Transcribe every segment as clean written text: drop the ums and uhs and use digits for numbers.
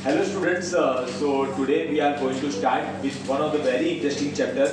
Hello students, so today we are going to start with one of the very interesting chapter,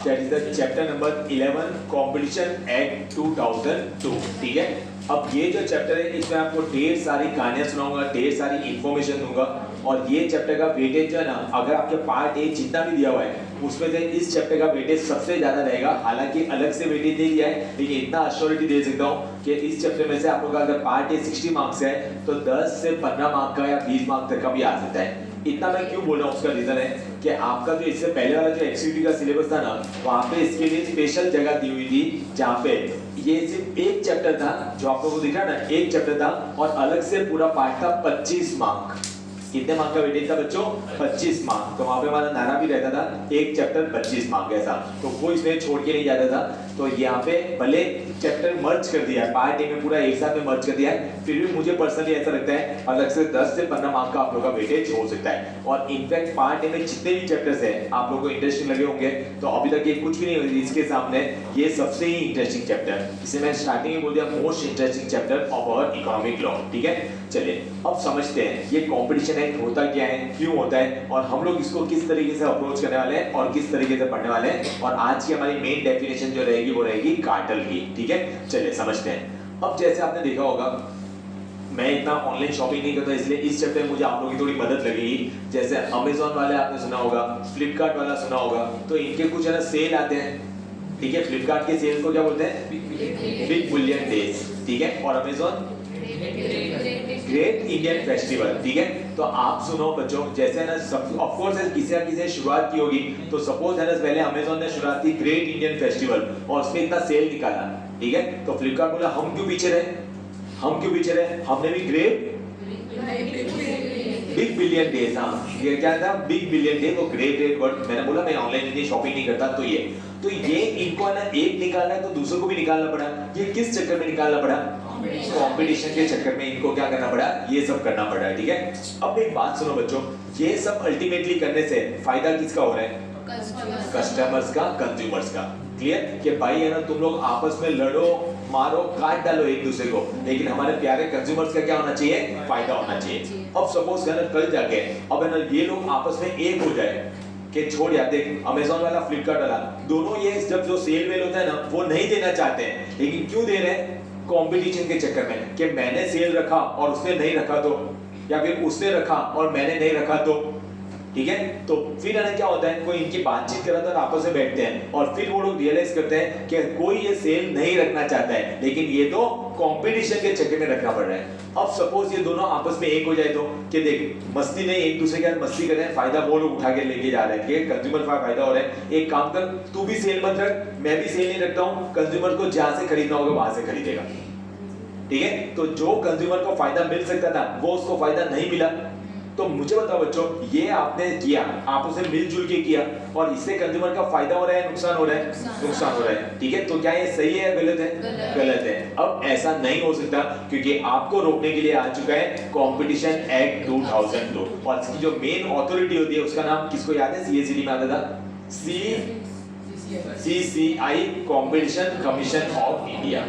that is the chapter number 11 Competition Act 2002. ठीक है, अब ये जो chapter है इसमें आपको ढेर सारी कहानियां सुनाऊंगा, ढेर सारी इंफॉर्मेशन दूंगा और ये चैप्टर का वेटेज जो है ना, अगर आपके पार्ट ए जितना भी दिया हुआ है उसमें से इस चैप्टर का वेटेज सबसे ज्यादा रहेगा। हालांकि अलग से वेटेज नहीं दिया है, लेकिन इतना अश्योरिटी दे सकता हूँ कि इस चैप्टर में से आप लोग का अगर पार्ट ए 60 मार्क्स है तो 10 से 15 मार्क का या 20 मार्क तक का भी आ सकता है। इतना मैं क्यों बोल रहा हूँ, उसका रीजन है कि आपका जो इससे पहले वाला जो एक्सक्यूटिव का सिलेबस था ना, वहाँ पे इसके लिए स्पेशल जगह दी हुई थी जहाँ पे ये सिर्फ एक चैप्टर था जो आप लोगों को दिख रहा है ना, एक चैप्टर था और अलग से पूरा पार्ट था 25 मार्क। कितने मार्क का वेटेज था बच्चों? 25 मार्क। तो वहाँ पे हमारा नारा भी रहता था एक चैप्टर 25 मार्क ऐसा, तो वो इसमें छोड़ के नहीं जाता था। तो यहाँ पे भले चैप्टर मर्ज कर दिया है, पार्ट ए में पूरा एक साथ में मर्ज कर दिया है, फिर भी मुझे पर्सनली ऐसा लगता है अलग से 10 से 15 मार्क का आप लोगों का वेटेज हो सकता है। और इनफैक्ट पार्ट ए में जितने भी चैप्टर्स हैं आप लोगों को इंटरेस्टिंग लगे होंगे, तो अभी तक ये कुछ भी नहीं हुई इसके सामने, ये सबसे ही इंटरेस्टिंग चैप्टर, इसे मैं स्टार्टिंग में बोल दिया most interesting chapter of our economic law. ठीक है, चलिए अब समझते हैं ये कॉम्पिटिशन एक्ट होता क्या है, क्यों होता है और हम लोग इसको किस तरीके से अप्रोच करने वाले हैं और किस तरीके से पढ़ने वाले हैं। और आज की हमारी मेन डेफिनेशन जो रहेगी वो रहेगी कार्टेल की। ठीक है, चलिए समझते हैं। अब जैसे आपने देखा होगा, मैं इतना ऑनलाइन शॉपिंग नहीं करता, इसलिए इस चैप्टर में मुझे आप लोगों की थोड़ी मदद लगेगी। जैसे अमेजोन वाले आपने सुना होगा, फ्लिपकार्ट वाला सुना होगा, तो इनके कुछ है ना सेल आते हैं। ठीक है, फ्लिपकार्ट के सेल को क्या बोलते हैं? Big billion days. ठीक है, और अमेजोन ग्रेट इंडियन फेस्टिवल। ठीक है, तो आप सुनो बच्चों, जैसे ना सब ऑफ कोर्स किसी ना किसी शुरुआत की होगी, तो सपोज है ना पहले अमेजोन ने शुरुआत की ग्रेट इंडियन फेस्टिवल और उसमें इतना सेल निकाला। ठीक है, तो फ्लिपकार्ट बोला हम क्यों पीछे रहे, हम क्यों पीछे रहे, हमने भी ग्रेट बिग बिलियन डेज, हाँ ये क्या था बिग बिलियन डे, वो ग्रेट वर्ड मैंने बोला मैं ऑनलाइन इतनी शॉपिंग नहीं करता, तो ये इनको है ना एक निकालना है तो दूसरों को भी निकालना पड़ा। ये किस चक्कर में निकालना पड़ा? कंपटीशन के चक्कर में इनको क्या करना पड़ा, ये सब करना पड़ा। ठीक है, अब एक बात सुनो बच्चों, ये सब अल्टीमेटली करने से फायदा किसका हो रहा है? कस्टमर्स का, कंज्यूमर्स का। क्लियर कि भाई है ना तुम लोग आपस में लड़ो मारो काट डालो एक दूसरे को, लेकिन हमारे प्यारे कंज्यूमर्स का क्या होना चाहिए? फायदा होना चाहिए। अब सपोज है ना कल जाके अब है ना ये लोग आपस में एक हो जाए कि छोड़ यार देख अमेजोन वाला फ्लिपकार्ट वाला दोनों ये जब जो सेल वेल होता है ना वो नहीं देना चाहते हैं, लेकिन क्यों दे रहे हैं? कंपटीशन के चक्कर में कि मैंने सेल रखा और उसने नहीं रखा तो, या फिर उसने रखा और मैंने नहीं रखा तो। ठीक है, तो फिर है ना क्या होता है, कोई इनकी बातचीत कर रहा था आपस में बैठते हैं और फिर वो लोग रियलाइज करते हैं कि कोई ये सेल नहीं रखना चाहता है, लेकिन ये तो कंपटीशन के चक्कर में रखना पड़ रहा है। अब सपोज ये दोनों आपस में एक हो जाए तो कि देख मस्ती नहीं, एक दूसरे के साथ मस्ती कर रहे हैं, फायदा वो लोग उठा के लेके जा रहे हैं कि कंज्यूमर का फायदा हो रहा है। एक काम कर, तू भी सेल मत रख, मैं भी सेल नहीं रखता हूँ, कंज्यूमर को जहां से खरीदना होगा वहां से खरीदेगा। ठीक है, तो जो कंज्यूमर को फायदा मिल सकता था वो उसको फायदा नहीं मिला। तो मुझे बताओ बच्चों, ये आपने किया, आप उसे मिलजुल के किया और इससे कंज्यूमर का फायदा हो रहा है नुकसान हो रहा है? नुकसान हो रहा है। ठीक है, तो क्या ये सही है या गलत है? गलत है। अब ऐसा नहीं हो सकता क्योंकि आपको रोकने के लिए आ चुका है कॉम्पिटिशन एक्ट 2002 और इसकी जो मेन अथॉरिटी होती है उसका नाम किसको याद है? सीएसीडी में आता था, CCI, competition commission of India.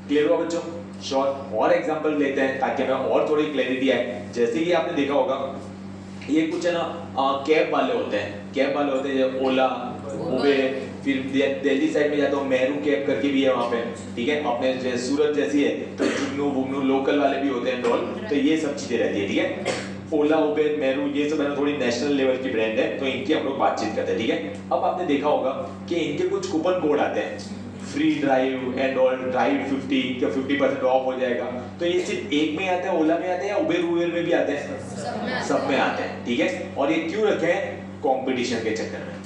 Clear हुआ बच्चों? श्योर। और एग्जांपल लेते हैं ताकि हमें और थोड़ी क्लैरिटी आए। जैसे कि आपने देखा होगा ये कुछ है ना कैब वाले होते हैं, कैब वाले होते हैं ओला, उबेर, फिर दिल्ली साइड में जाता हूँ मेहरू कैब करके भी है वहाँ पे। ठीक है, अपने सूरत जैसी है तो जुगनू बुगनू लोकल वाले भी होते हैं डॉल, तो ये सब चीजें रहती है। ठीक है, ओला उबेर मेहरू ये सब है ना थोड़ी नेशनल लेवल की ब्रांड है, तो इनकी हम लोग बातचीत करते हैं। ठीक है, अब आपने देखा होगा कि इनके कुछ कूपन कोड आते हैं, free drive and all, drive 50 या 50% ऑफ हो जाएगा। तो ये सिर्फ एक में आते हैं, ओला में आते हैं या उबेर में भी आते हैं? सब में आते हैं। ठीक है, और ये क्यों रखे हैं? कंपटीशन के चक्कर में।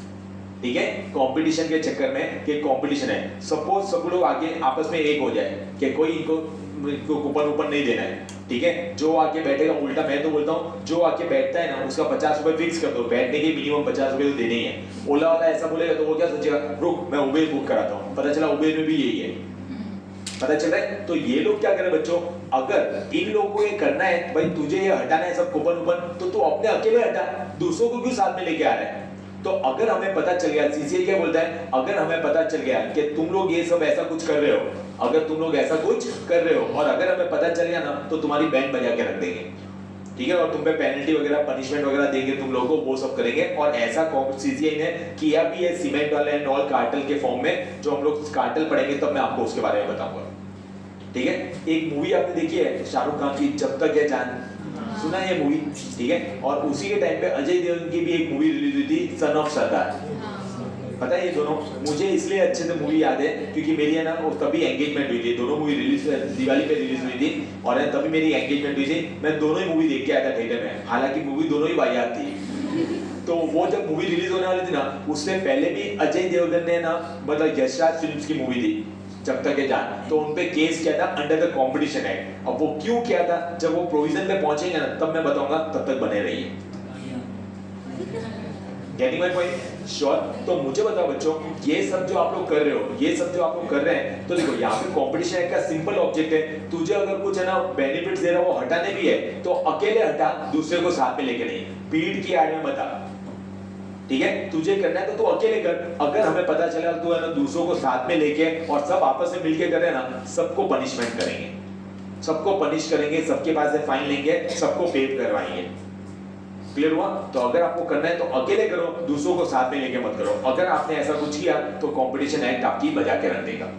ठीक है, कंपटीशन के चक्कर में कि कंपटीशन है, सपोज सब लोग आगे आपस में एक हो जाए कि कोई इनको कूपन ऊपर नहीं देना है। ठीक है, जो आके बैठेगा, उल्टा मैं तो बोलता हूँ जो आके बैठता है ना उसका 50 रुपए फिक्स कर दो, बैठने के मिनिमम 50 रुपए तो देने ही है। ओला वाला ऐसा बोलेगा तो वो क्या सोचेगा, रुक मैं उबेर बुक कराता हूँ, पता चला उबेर में भी यही है, पता चल रहा है। तो ये लोग क्या करें बच्चों, अगर इन लोगों को ये करना है भाई तुझे ये हटाना है सब कूपन ऊपन, तो तू अपने अकेले हटा, दूसरों को क्यों साथ में लेके आ रहा है? तो अगर हमें पता चल गया, सीसीआई क्या बोलता है, अगर हमें पता चल गया कि तुम लोग ये सब ऐसा कुछ कर रहे हो, अगर तुम लोग ऐसा कुछ कर रहे हो और अगर हमें पता चल गया ना तो तुम्हारी बैंड बजा के रख देंगे। ठीक है, और तुम पे पेनल्टी वगैरह पनिशमेंट वगैरह देंगे तुम लोगों को, वो सब करेंगे। और ऐसा सीसीआई ने किया भी है सीमेंट वाले एंड ऑल कार्टेल के फॉर्म में, जो हम लोग कार्टेल पढ़ेंगे तब मैं आपको उसके बारे में बताऊंगा। ठीक है, एक मूवी आपने देखी है शाहरुख खान की, जब तक है जान, सुना है ये मूवी? ठीक है, और उसी के टाइम पे अजय देवगन की भी एक मूवी रिलीज हुई थी, सन ऑफ सरदार। पता है ये दोनों मुझे इसलिए अच्छे से मूवी याद है क्योंकि मेरी है ना तभी एंगेजमेंट हुई थी, दोनों मूवी रिलीज दिवाली पे रिलीज हुई थी और तभी मेरी एंगेजमेंट हुई थी। मैं दोनों ही मूवी देख के आया था थिएटर में, हालांकि मूवी दोनों ही वाहियात थी। तो वो जब मूवी रिलीज होने वाली थी ना, उससे पहले भी अजय देवगन ने ना मतलब यशराज फिल्म्स की मूवी थी जब तक है जान, तो उनपे केस किया था अंडर द कंपटीशन एक्ट। अब वो क्यों किया था, जब वो प्रोविजन पे पहुंचेंगे ना तब मैं बताऊंगा, तब तक बने रहिए। Getting my point? श्योर। तो मुझे बताओ बच्चों, ये सब जो आप लोग कर रहे हो, ये सब जो आप लोग कर रहे हैं, तो देखो यहाँ पे कंपटीशन एक्ट का सिंपल ऑब्जेक्ट है, तुझे अगर कुछ है ना बेनिफिट्स दे रहा है वो हटाने भी है तो अकेले हटा, दूसरे को साथ में लेके नहीं, भीड़ की आड़ में बता। ठीक है, तुझे करना है तो तू अकेले कर, अगर हमें पता चला तू है ना दूसरों को साथ में लेके और सब आपस में मिलके कर रहे हैं ना, सबको पनिशमेंट करेंगे, सबको पनिश करेंगे, सबके पास से फाइन लेंगे, सबको पेड करवाएंगे। क्लियर हुआ? तो अगर आपको करना है तो अकेले करो, दूसरों को साथ में लेके मत करो। अगर आपने ऐसा कुछ किया तो कंपटीशन एक्ट आपकी बजा के रख देगा।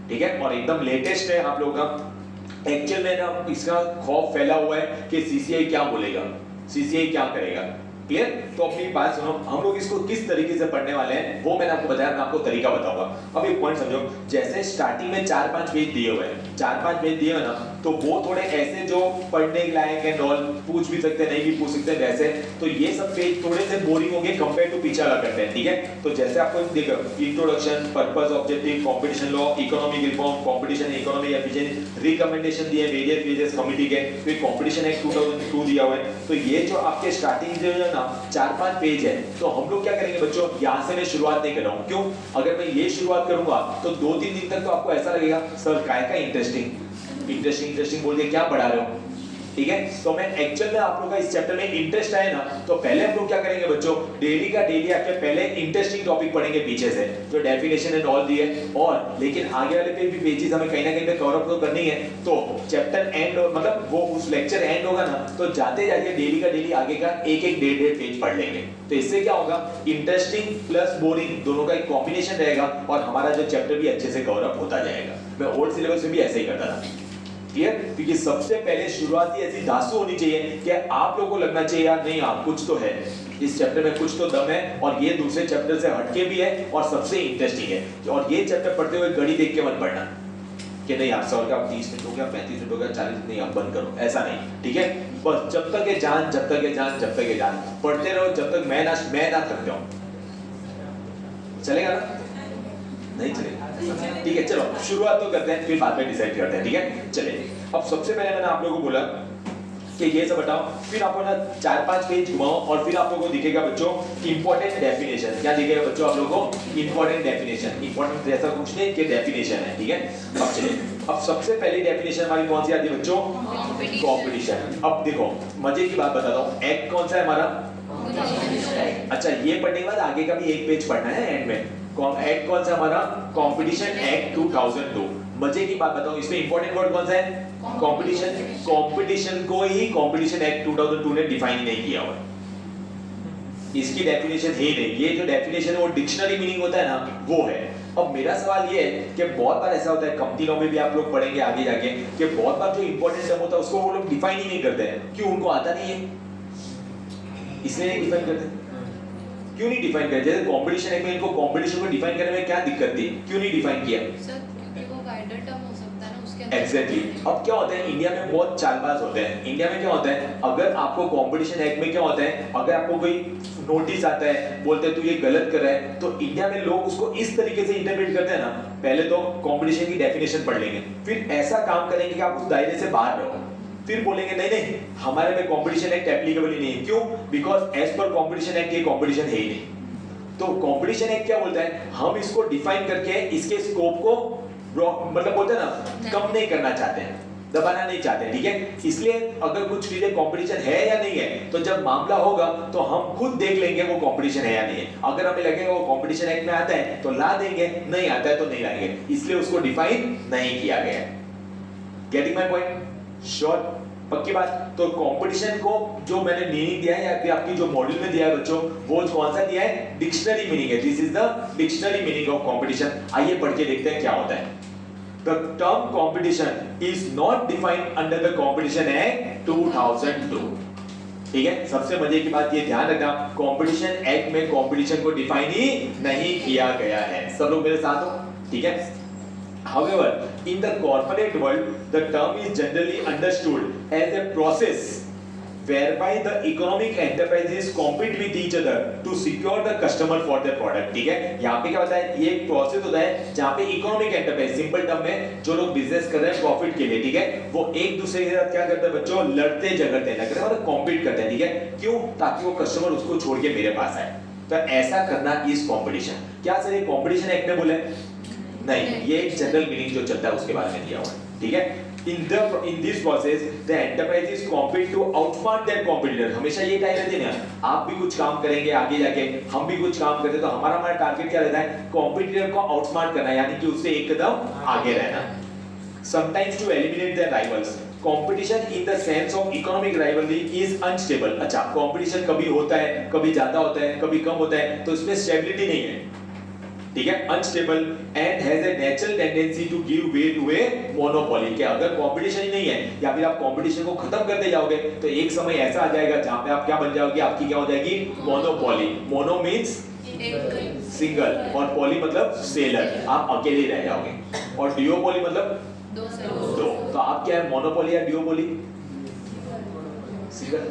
ठीक है, और एकदम लेटेस्ट है आप लोगों का, एक्चुअल में ना इसका खौफ फैला हुआ है कि सीसीआई क्या बोलेगा, सीसीआई क्या करेगा। क्लियर? तो अपनी बात सुनो, हम लोग इसको किस तरीके से पढ़ने वाले हैं वो मैंने आपको बताया, मैं आपको तरीका बताऊंगा। अब एक पॉइंट समझो, जैसे स्टार्टिंग में 4-5 पेज दिए हुए हैं, 4-5 पेज दिए हुए ना, तो वो थोड़े ऐसे जो पढ़ने के लायक है, नॉल पूछ भी सकते हैं, नहीं भी पूछ सकते वैसे, तो ये सब पेज थोड़े से बोरिंग होंगे कंपेयर टू पीछे वाला कंटेंट। ठीक है, तो जैसे आपको देखो, introduction, purpose, objective, competition law, economic reform, competition economy efficiency, recommendation दिए वेरियस वेजेस कमिटी के, फिर कंपटीशन एक्ट 2002 दिया हुआ है। तो ये जो आपके स्टार्टिंग जो है ना 4-5 पेज है, तो हम लोग क्या करेंगे बच्चों, यहाँ से मैं शुरुआत नहीं कर रहा हूँ। क्यों? अगर मैं ये शुरुआत करूंगा तो 2-3 दिन तक तो आपको ऐसा लगेगा सर काय का इंटरेस्टिंग बोल के क्या पढ़ा रहे हो। ठीक है, तो मैं एक्चुअल में आप लोगों का इस चैप्टर में इंटरेस्ट आए ना, तो पहले हम लोग क्या करेंगे बच्चों, डेली का डेली आके पहले इंटरेस्टिंग टॉपिक पढ़ेंगे पीछे से, जो डेफिनेशन एंड ऑल दी है, और लेकिन आगे वाले पे भी पेजेस हमें कहीं ना कहीं पे कवर अप तो करनी है। तो चैप्टर एंड मतलब वो उस लेक्चर एंड होगा ना, तो जाते जाते डेली का डेली आगे का एक एक डेढ़ पेज पढ़ लेंगे। तो इससे क्या होगा, इंटरेस्टिंग प्लस बोरिंग दोनों का एक कॉम्बिनेशन रहेगा और हमारा जो चैप्टर भी अच्छे से कवर अप होता जाएगा। मैं ओल्ड सिलेबस में भी ऐसे ही करता था। क्लियर? क्योंकि सबसे पहले शुरुआती ऐसी धांसू होनी चाहिए कि आप लोगों को लगना चाहिए यार नहीं आप कुछ तो है, इस चैप्टर में कुछ तो दम है और ये दूसरे चैप्टर से हटके भी है और सबसे इंटरेस्टिंग है। और ये चैप्टर पढ़ते हुए घड़ी देख के मत पढ़ना कि नहीं आप सर का 30 मिनट हो गया, 35 मिनट हो गया, 40 मिनट, नहीं आप बंद करो, ऐसा नहीं। ठीक है, बस जब तक ये जान, जब तक ये जान, जब तक ये जान, पढ़ते रहो जब तक मैं ना थक जाऊं। चलेगा ना? नहीं चलेगा? ठीक है, चलो शुरुआत तो करते हैं, फिर बाद में डिसाइड करते हैं। ठीक है, चलिए। अब सबसे पहले मैंने आप लोगों को बोला कि ये सब बताओ, फिर आपको ना 4-5 पेज घुमाओ और फिर आप लोगों को दिखेगा बच्चों इंपॉर्टेंट डेफिनेशन। क्या दिखेगा बच्चों आप लोगों को? Important definition. इंपॉर्टेंट जैसा कुछ नहीं कि डेफिनेशन है। ठीक है, अब चलिए, अब सबसे पहली डेफिनेशन हमारी कौन सी आती है बच्चों? कंपटीशन। अब देखो मजे की बात बताता हूँ, एक्ट कौन सा है हमारा? अच्छा, ये पढ़ने के बाद आगे का भी एक पेज पढ़ना है एंड में। एक्ट कौन सा हमारा? Competition act 2002। मजे की बात बताऊं, इसमें इंपॉर्टेंट वर्ड कौन सा है? कंपटीशन। कंपटीशन को ही कंपटीशन एक्ट 2002 ने डिफाइन नहीं किया हुआ, इसकी डेफिनेशन ही नहीं। ये जो डेफिनेशन है वो डिक्शनरी मीनिंग होता है ना, वो है। अब मेरा सवाल ये है कि बहुत बार ऐसा होता है, कंपनी लॉ में भी आप लोग पढ़ेंगे आगे जाके, कि बहुत बार जो इंपॉर्टेंट टर्म होता है उसको वो लोग डिफाइन ही नहीं करते हैं। क्यों? उनको आता नहीं है, इसलिए नहीं डिफाइन करते। क्यों नहीं डिफाइन करते? जैसे कंपटीशन एक्ट में इनको कंपटीशन को डिफाइन करने में क्या दिक्कत थी, क्यों नहीं डिफाइन किया? सर क्योंकि वो गाइडर टर्म हो सकता है ना उसके अंदर। एग्जैक्टली। अब क्या होता है, इंडिया में बहुत चालबाज होते हैं। इंडिया में क्या होता है, अगर आपको कंपटीशन एक्ट में क्या होता है, अगर आपको कोई नोटिस आता है, बोलते हैं तू ये गलत कर रहा है, तो इंडिया में लोग उसको इस तरीके से इंटरप्रेट करते हैं ना, पहले तो कंपटीशन की डेफिनेशन पढ़ लेंगे, फिर ऐसा काम करेंगे कि आप उस दायरे से बाहर रहो, फिर बोलेंगे नहीं नहीं हमारे में कंपटीशन एक्ट एप्लीकेबल ही नहीं है। क्यों? Because as per competition act ये कंपटीशन है ही नहीं। तो कंपटीशन एक्ट क्या बोलता है, हम इसको डिफाइन करके इसके स्कोप को मतलब बोलते हैं ना कम नहीं करना चाहते हैं, दबाना नहीं चाहते। ठीक है, इसलिए अगर कुछ चीजें कंपटीशन है या नहीं है, तो जब मामला होगा तो हम खुद देख लेंगे वो कंपटीशन है या नहीं है। अगर हमें लगेगा वो कंपटीशन एक्ट में आता है तो ला देंगे, नहीं आता है तो नहीं लाएंगे। इसलिए उसको डिफाइन नहीं किया गया। Getting my point? श्योर? पक्की बात। तो कंपटीशन को जो मैंने मीनिंग दिया है या फिर आपकी जो मॉड्यूल में दिया है बच्चों, वो कौन सा दिया है? डिक्शनरी मीनिंग है। This is the dictionary meaning of competition. आइए पढ़ के देखते हैं क्या होता है। The term competition is not defined under the Competition Act 2002। ठीक है, सबसे मजे की बात ये ध्यान रखना, कंपटीशन एक्ट में कंपटीशन को डिफाइन ही नहीं किया गया है। सब लोग मेरे साथ हो? ठीक है। However, in the corporate world, the term is generally understood as a process whereby the economic enterprises compete with each other to secure the customer for their product। ठीक है, यहाँ पे क्या होता है? ये एक प्रोसेस होता है जहाँ पे इकोनॉमिक एंटरप्राइज, सिंपल टर्म में जो लोग बिजनेस कर रहे हैं प्रॉफिट के लिए, ठीक है, वो एक दूसरे के साथ क्या करते हैं बच्चों? लड़ते झगड़ते हैं और कॉम्पीट करते हैं। ठीक है, क्यों? ताकि वो कस्टमर उसको छोड़ के मेरे पास आए। तो ऐसा करना इज कॉम्पिटिशन। क्या सर ये कॉम्पिटिशन एक्ट में बोले? नहीं, ये एक जनरल मीनिंग जो चलता है उसके बारे में दिया हुआ है। ठीक है, in this process the enterprises compete to outsmart their competitor। हमेशा ये टाइप रहती है ना, आप भी कुछ काम करेंगे आगे जाके, हम भी कुछ काम करते हैं, तो हमारा टारगेट क्या रहता है? कॉम्पिटिटर को आउटस्मार्ट करना, यानी कि उससे एक कदम आगे रहना। Sometimes to eliminate their rivals। Competition in the sense of economic rivalry is unstable। अच्छा, competition कभी होता है, कभी ज्यादा होता है, कभी कम होता है, तो इसमें स्टेबिलिटी नहीं है। ठीक है, unstable and has a natural tendency to give way to a monopoly. क्या अगर कंपटीशन ही नहीं है या फिर आप कंपटीशन को खत्म करते जाओगे तो एक समय ऐसा आ जाएगा जहां पे आप क्या बन जाओगे? आपकी क्या हो जाएगी? मोनोपोली। मोनो मींस सिंगल और पॉली मतलब सेलर, आप अकेले ही रह जाओगे। और डिओपोली मतलब दो। तो आप क्या है, मोनोपोली या डिओपोली? सिंगल।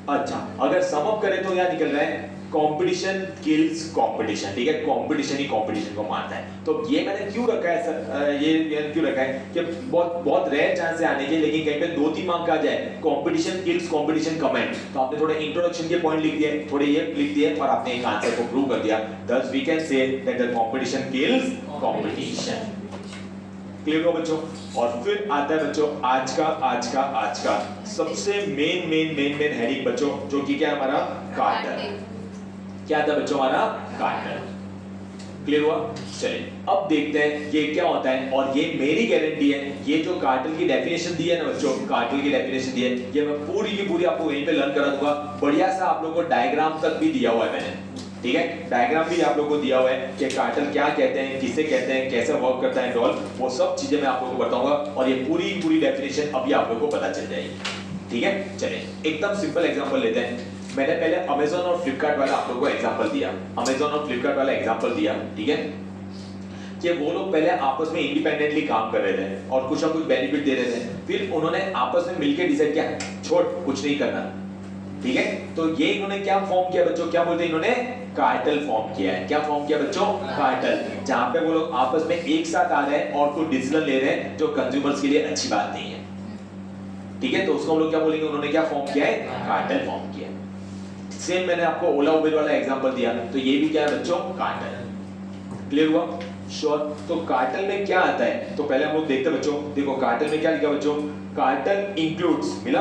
अच्छा, अगर सम अप करें तो क्या निकल रहा है? Competition kills competition. ठीक है, कंपटीशन ही कंपटीशन को मारता है। तो ये मैंने क्यों रखा है सर? ये क्यों रखा है कि बहुत रेयर चांस है आने के, लेकिन कहीं पे 2-3 मार्क आ जाए कंपटीशन किल्स कंपटीशन कमेंट, तो आपने थोड़े इंट्रोडक्शन के पॉइंट लिख दिए, थोड़े ये लिख दिए और आपने एक आंसर को प्रूव कर दिया। thus we can say that the competition kills competition। Clear हो बच्चों? और फिर आता है बच्चों आज का सबसे मेन हेडिंग बच्चों, जो कि क्या है हमारा? कार्टर। क्या था बच्चों? हमारा कार्टर। क्लियर हुआ? चलिए अब देखते हैं ये क्या होता है। और ये मेरी गारंटी है, ये जो कार्टेल की डेफिनेशन दी है ना बच्चों, कार्टेल की डेफिनेशन दी है, ये मैं पूरी की पूरी आपको वहीं पे लर्न करा दूंगा। बढ़िया सा आप लोगों को डायग्राम तक भी दिया हुआ है मैंने। ठीक है, डायग्राम भी आप लोगों को दिया हुआ है कि कार्टेल क्या कहते हैं, किसे कहते हैं, कैसे वर्क करता है, डॉल, वो सब चीजें मैं आप लोगों को बताऊंगा और ये पूरी डेफिनेशन अभी आप लोगों को पता चल जाएगी। ठीक है, चलिए एकदम सिंपल एग्जांपल लेते हैं। मैंने पहले Amazon और Flipkart वाला आप लोगों को एग्जांपल दिया, Amazon और Flipkart वाला एग्जांपल दिया। ठीक है, कि वो लोग पहले आपस में इंडिपेंडेंटली काम कर रहे थे और कुछ ना कुछ बेनिफिट दे रहे थे, फिर उन्होंने आपस में मिलकर डिसाइड किया छोड़ कुछ नहीं करना। ठीक है, तो ये इन्होंने क्या फॉर्म किया बच्चों? क्या बोलते हैं इन्होंने? कार्टेल फॉर्म किया है। क्या फॉर्म किया बच्चों? कार्टेल, जहां पे वो लोग आपस में एक साथ आ रहे हैं और कुछ डिसीजन ले रहे हैं जो कंज्यूमर्स के लिए अच्छी बात नहीं है। ठीक है, तो उसको हम लोग क्या बोलेंगे? उन्होंने क्या फॉर्म किया है? कार्टेल फॉर्म किया है। सेम मैंने आपको ओला उबेर वाला एग्जांपल दिया, तो ये भी क्या है बच्चों? कार्टेल। क्लियर हुआ? श्योर। तो कार्टेल में क्या आता है? तो पहले हम लोग देखते हैं बच्चों। देखो कार्टेल में क्या लिखा बच्चों? कार्टेल इंक्लूड्स, मिला?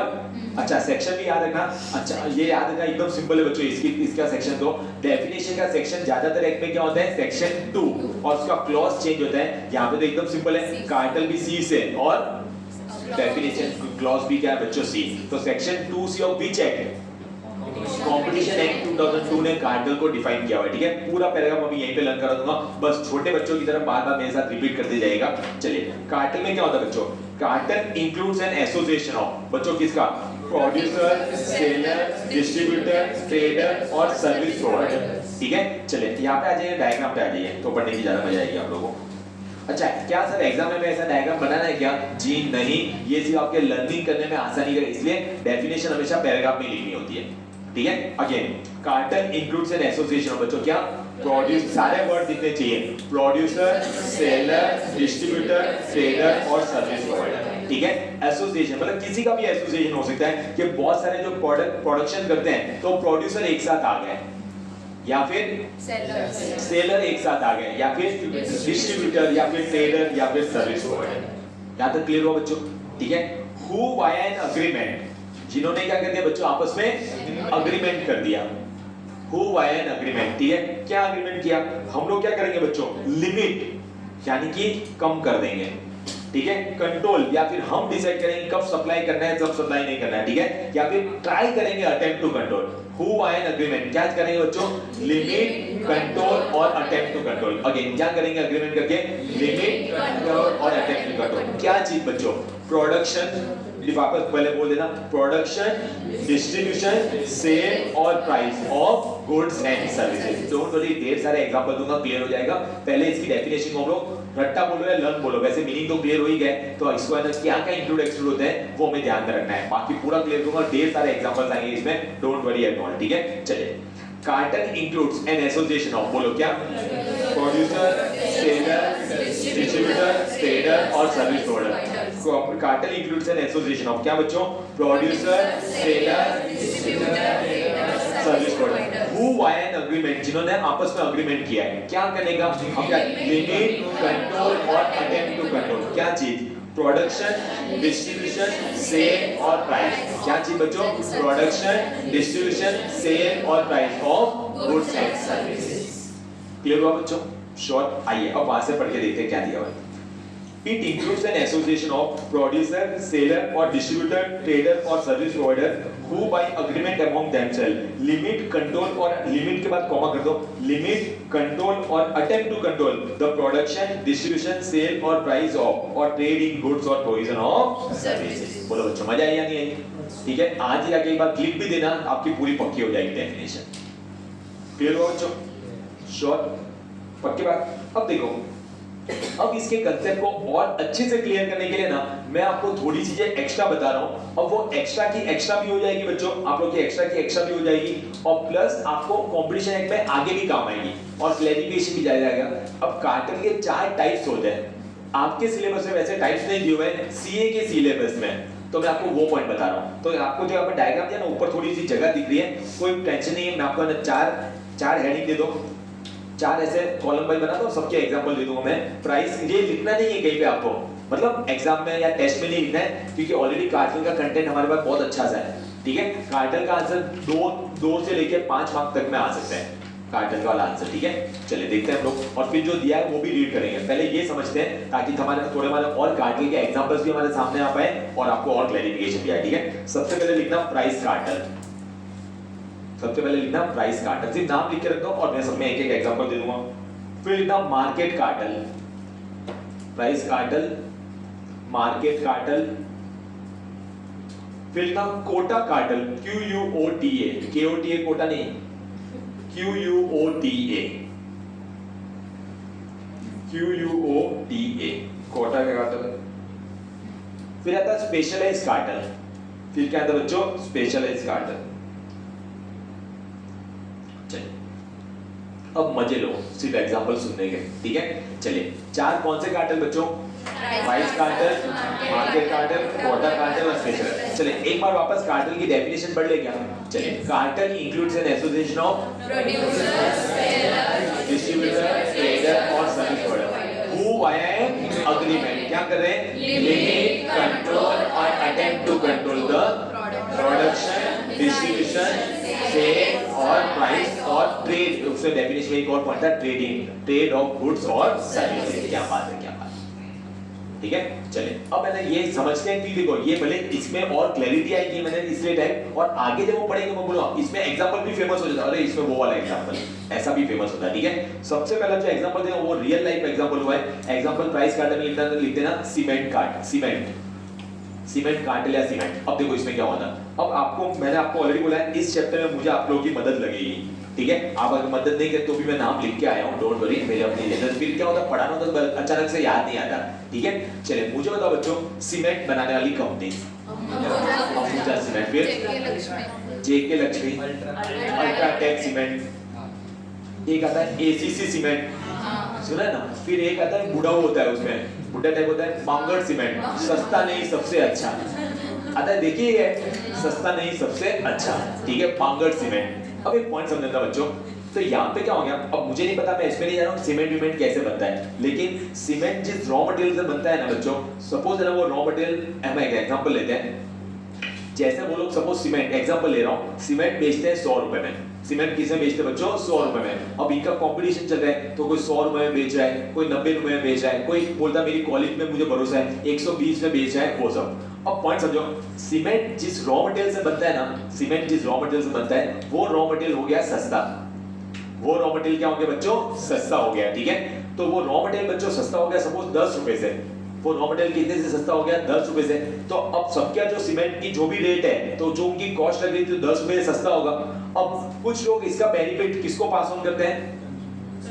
अच्छा, सेक्शन भी याद रखना। अच्छा, ये याद रखना एकदम सिंपल है बच्चों। इसका सेक्शन तो डेफिनेशन का सेक्शन ज्यादातर एक्ट में क्या होता है? सेक्शन 2, और उसका क्लॉज चेंज होता है। यहाँ पे तो एकदम सिंपल है, कार्टेल भी सी से और डेफिनेशन क्लॉज भी क्या है बच्चों? सी। तो section 2C of which act? Competition act 2002 ने कार्टेल को डिफाइन किया हुआ है। ठीक है, पूरा पैराग्राफ अभी यहीं पे लर्न करा दूंगा, बस छोटे बच्चों की तरह बार-बार मेरे साथ रिपीट करते जाइएगा। चलिए, कार्टेल में क्या होता है बच्चों? Cartel includes an association of, बच्चों किसका? प्रोड्यूसर, सेलर, डिस्ट्रीब्यूटर, ट्रेडर और सर्विस प्रोवाइडर। ठीक है, चलिए यहाँ पे आ जाइए, डायग्राम पे आ जाइए, तो पढ़ने की ज्यादा मजा आएगी आप लोगों को। अच्छा, क्या सर एग्जाम में ऐसा डायग्राम बनाना है क्या? जी नहीं, ये सिर्फ आपके लर्निंग करने में आसानी करे, इसलिए डेफिनेशन हमेशा पैराग्राफ में लिखनी होती है। ठीक है, again cartel includes an association of, बच्चों क्या? प्रोड्यूस, सारे वर्ड दिखने चाहिए, प्रोड्यूसर, सेलर, डिस्ट्रीब्यूटर, ट्रेडर और सर्विस प्रोवाइडर। ठीक है, एसोसिएशन मतलब किसी का भी एसोसिएशन हो सकता है कि बहुत सारे जो प्रोडक्शन करते हैं, तो प्रोड्यूसर एक साथ आ गए, या फिर सेलर एक साथ आ गए, या फिर डिस्ट्रीब्यूटर, या फिर ट्रेडर, या फिर सर्विस प्रोवाइडर। यहाँ तक क्लियर हुआ बच्चों? ठीक है, हु वाया एन अग्रीमेंट, जिन्होंने क्या कर दिया बच्चों? आपस में अग्रीमेंट कर दिया। Who via an agreement. ठीक है, क्या अग्रीमेंट किया? हम लोग क्या करेंगे बच्चों? लिमिट, यानी कि कम कर देंगे। ठीक है, कंट्रोल या फिर हम डिसाइड करेंगे कब सप्लाई करना है, कब सप्लाई नहीं करना है, ठीक है, या फिर ट्राई करेंगे अटेम्प्ट टू कंट्रोल। हु आयन अग्रीमेंट क्या करेंगे बच्चों, लिमिट कंट्रोल और अटेम्प्ट टू कंट्रोल। अगेन क्या करेंगे अग्रीमेंट करके, लिमिट कंट्रोल और अटेम्प्ट टू कंट्रोल। क्या चीज बच्चों, प्रोडक्शन, वापस पहले बोल देना, प्रोडक्शन, डिस्ट्रीब्यूशन, सेल और price of goods and services. Don't worry, ढेर सारे एग्जांपल दूंगा, क्लियर हो जाएगा। पहले इसकी डेफिनेशन को लोग रट्टा बोलो या लर्न बोलो, वैसे मीनिंग तो क्लियर हो ही गए, तो इसको अंदर क्या क्या इंक्लूड एक्सक्लूड होते हैं वो हमें ध्यान में रखना है। बाकी पूरा क्लियर दूंगा, ढेर सारे एग्जांपल्स आएंगे इसमें, डोंट वरी एट ऑल, ठीक है। चलिए, carton includes an association of, बोलो क्या, प्रोड्यूसर, सेलर, डिस्ट्रीब्यूटर, ट्रेडर और service provider. Carton includes an association of क्या बच्चों, producer, seller, distributor, service provider. Who via an agreement, जिन्होंने आपस में अग्रीमेंट किया है, क्या करने का, हम क्या, लिमिट कंट्रोल और अटेम्प्ट टू कंट्रोल। क्या चीज, प्रोडक्शन, डिस्ट्रीब्यूशन, सेल और प्राइस। क्या चीज बच्चों, प्रोडक्शन, डिस्ट्रीब्यूशन, सेल और price of goods and services. Clear हुआ बच्चों? शॉर्ट। आइए अब वहां से पढ़ के देखते हैं क्या दिया हुआ है। It includes an association of producer, seller or distributor, trader or service provider who by agreement among themselves limit, control और limit के बाद कॉमा कर दो, limit, control और attempt to control the production, distribution, sale और price of or trade in goods or provision of services। बोलो बच्चों, मजा आई या नहीं आई? ठीक है, आज ही आके एक बार क्लिक भी देना, आपकी पूरी पक्की हो जाएगी डेफिनेशन। क्लियर हुआ बच्चों? शॉर्ट पक्की बात। अब देखो, अब इसके कंसेप्ट को और अच्छे से क्लियर करने के लिए ना मैं आपको थोड़ी चीजें एक्स्ट्रा बता रहा हूं। अब वो एक्स्ट्रा की एक्स्ट्रा भी हो जाएगी बच्चों, आप लोग की एक्स्ट्रा भी हो जाएगी, और प्लस आपको कंपटीशन एक्ट में आगे भी काम आएगी और क्लैरिफिकेशन भी जाएगा। अब कार्टन के 4 टाइप्स होते हैं, आपके सिलेबस में वैसे टाइप्स नहीं दिए हुए हैं, सीए के सिलेबस में, तो मैं आपको वो पॉइंट बता रहा हूं। तो आपको जो यहाँ पर डायग्राम दिया ना, ऊपर थोड़ी सी जगह दिख रही है, कोई टेंशन नहीं है, मैं आपको ना चार हेडिंग दे दो, 4 ऐसे कॉलम वाइज बना दो, सबके एग्जांपल दे दूंगा मैं। प्राइस ये लिखना नहीं है कहीं पे आपको, मतलब एग्जाम में या टेस्ट में नहीं लिखना है, क्योंकि ऑलरेडी कार्टन का कंटेंट हमारे पास बहुत अच्छा सा है, ठीक है। कार्टन का आंसर 2 से लेके 5 मार्क तक में आ सकते हैं, कार्टन का वाला आंसर, ठीक है। चलिए देखते हैं हम लोग, और फिर जो दिया है वो भी रीड करेंगे। पहले ये समझते हैं ताकि हमारे थोड़े और कार्टन के एग्जांपल्स भी हमारे सामने आ पाए और आपको और क्लैरिफिकेशन भी आए, ठीक है। सबसे पहले लिखना प्राइस कार्टन, सबसे पहले लिखना प्राइस कार्टल, सिर्फ नाम लिख के रख दो और मैं सब में एक एग्जांपल दे दूंगा। फिर लिखना market cartel, price cartel, market cartel. फिर लिखना quota cartel, QUOTA, KOTA Kota नहीं, QUOTA, कोटा का कार्टल। फिर आता है स्पेशलाइज कार्टल, फिर क्या आता है बच्चों, स्पेशलाइज कार्टल। अब मजे लो सिर्फ एग्जांपल सुनने के, ठीक है। चलिए, 4 कौन से कार्टल बच्चों, price cartel, market cartel, quota cartel और स्पेशल। चलिए एक बार वापस कार्टल की डेफिनेशन पढ़ ले क्या। चलिए, cartel includes an association of producer, seller, distributor, trader और service provider who via an agreement क्या कर रहे हैं, लिमिट, कंट्रोल और attempt to control the production, distribution, sale और प्राइस और ट्रेड। उससे डेफिनेशन में एक और पॉइंट था, ट्रेडिंग, ट्रेड ऑफ गुड्स और सर्विसेज। क्या बात है, क्या बात है, ठीक है। चलिए अब मैंने ये समझते हैं कि देखो ये भले इसमें और क्लैरिटी आएगी, मैंने इसलिए टाइप, और आगे जब वो पढ़ेंगे मैं बोलूंगा इसमें एग्जांपल भी फेमस हो जाता है, अरे इसमें वो वाला एग्जांपल ऐसा भी फेमस होता है, ठीक है। सबसे पहला जो एग्जांपल देगा वो रियल लाइफ एग्जांपल हुआ है। एग्जांपल प्राइस कार्टल में लिख देना सीमेंट कार्ट, सीमेंट कार्टल या सीमेंट। अब देखो इसमें क्या होता है, अब आपको मैंने आपको ऑलरेडी बोला है इस चैप्टर में मुझे आप लोगों की मदद लगेगी, ठीक है। आप अगर मदद नहीं करते तो भी मैं नाम लिख के आया हूं, डोंट वरी, मेरे अपनी लेटर। फिर क्या होता है, पढ़ाना होता है अचानक से याद नहीं आता, ठीक है। चलिए मुझे बताओ बच्चों, सीमेंट बनाने वाली कंपनी अंबुजा सीमेंट, फिर जेके लक्ष्मी, अल्ट्राटेक सीमेंट, एक आता है एसीसी सीमेंट, सुना है ना। फिर एक आता है बुढ़ाऊ होता है, उसमें बुढ़ा टाइप होता है, मांगड़ सीमेंट, सस्ता नहीं सबसे अच्छा आता है, देखिए सस्ता नहीं सबसे अच्छा, ठीक है, पांगड़ सीमेंट। अब एक पॉइंट समझना बच्चों, तो यहाँ पे क्या हो गया, अब मुझे नहीं पता, मैं इसमें नहीं जा रहा हूँ सीमेंट वीमेंट कैसे बनता है, लेकिन सीमेंट जिस रॉ मटेरियल से बनता है ना बच्चों, सपोज है ना वो रॉ मटेरियल, हम एक एग्जांपल लेते हैं, जैसे वो लोग सपोज सीमेंट एग्जांपल ले रहा हूँ, सीमेंट बेचते हैं 100 रुपए में। सीमेंट किसे बेचते हैं बच्चों? 100 रुपए में। अब इनका कंपटीशन चल रहा है, तो कोई 100 रुपए में बेच रहा है, कोई 90 रुपए में बेच रहा है, कोई बोलता है मेरी क्वालिटी में मुझे भरोसा है 120 में बेच रहा है, वो सब। अब पॉइंट समझो, सीमेंट जिस रॉ मटेरियल से बनता है ना, सीमेंट जिस रॉ मटेरियल से बनता है वो रॉ मटेरियल हो गया सस्ता। वो रॉ मटेरियल क्या हो गया बच्चों? सस्ता हो गया, ठीक है। तो वो रॉ मटेरियल बच्चों सस्ता हो गया सपोज 10 रुपए से, वो रॉ मटेरियल कितने से सस्ता हो गया? 10 रुपए से। तो अब सबका जो सीमेंट की जो भी रेट है, तो जो उनकी कॉस्ट लग रही थी 10 रुपए से सस्ता होगा। अब कुछ लोग इसका बेनिफिट किसको पास ऑन करते हैं?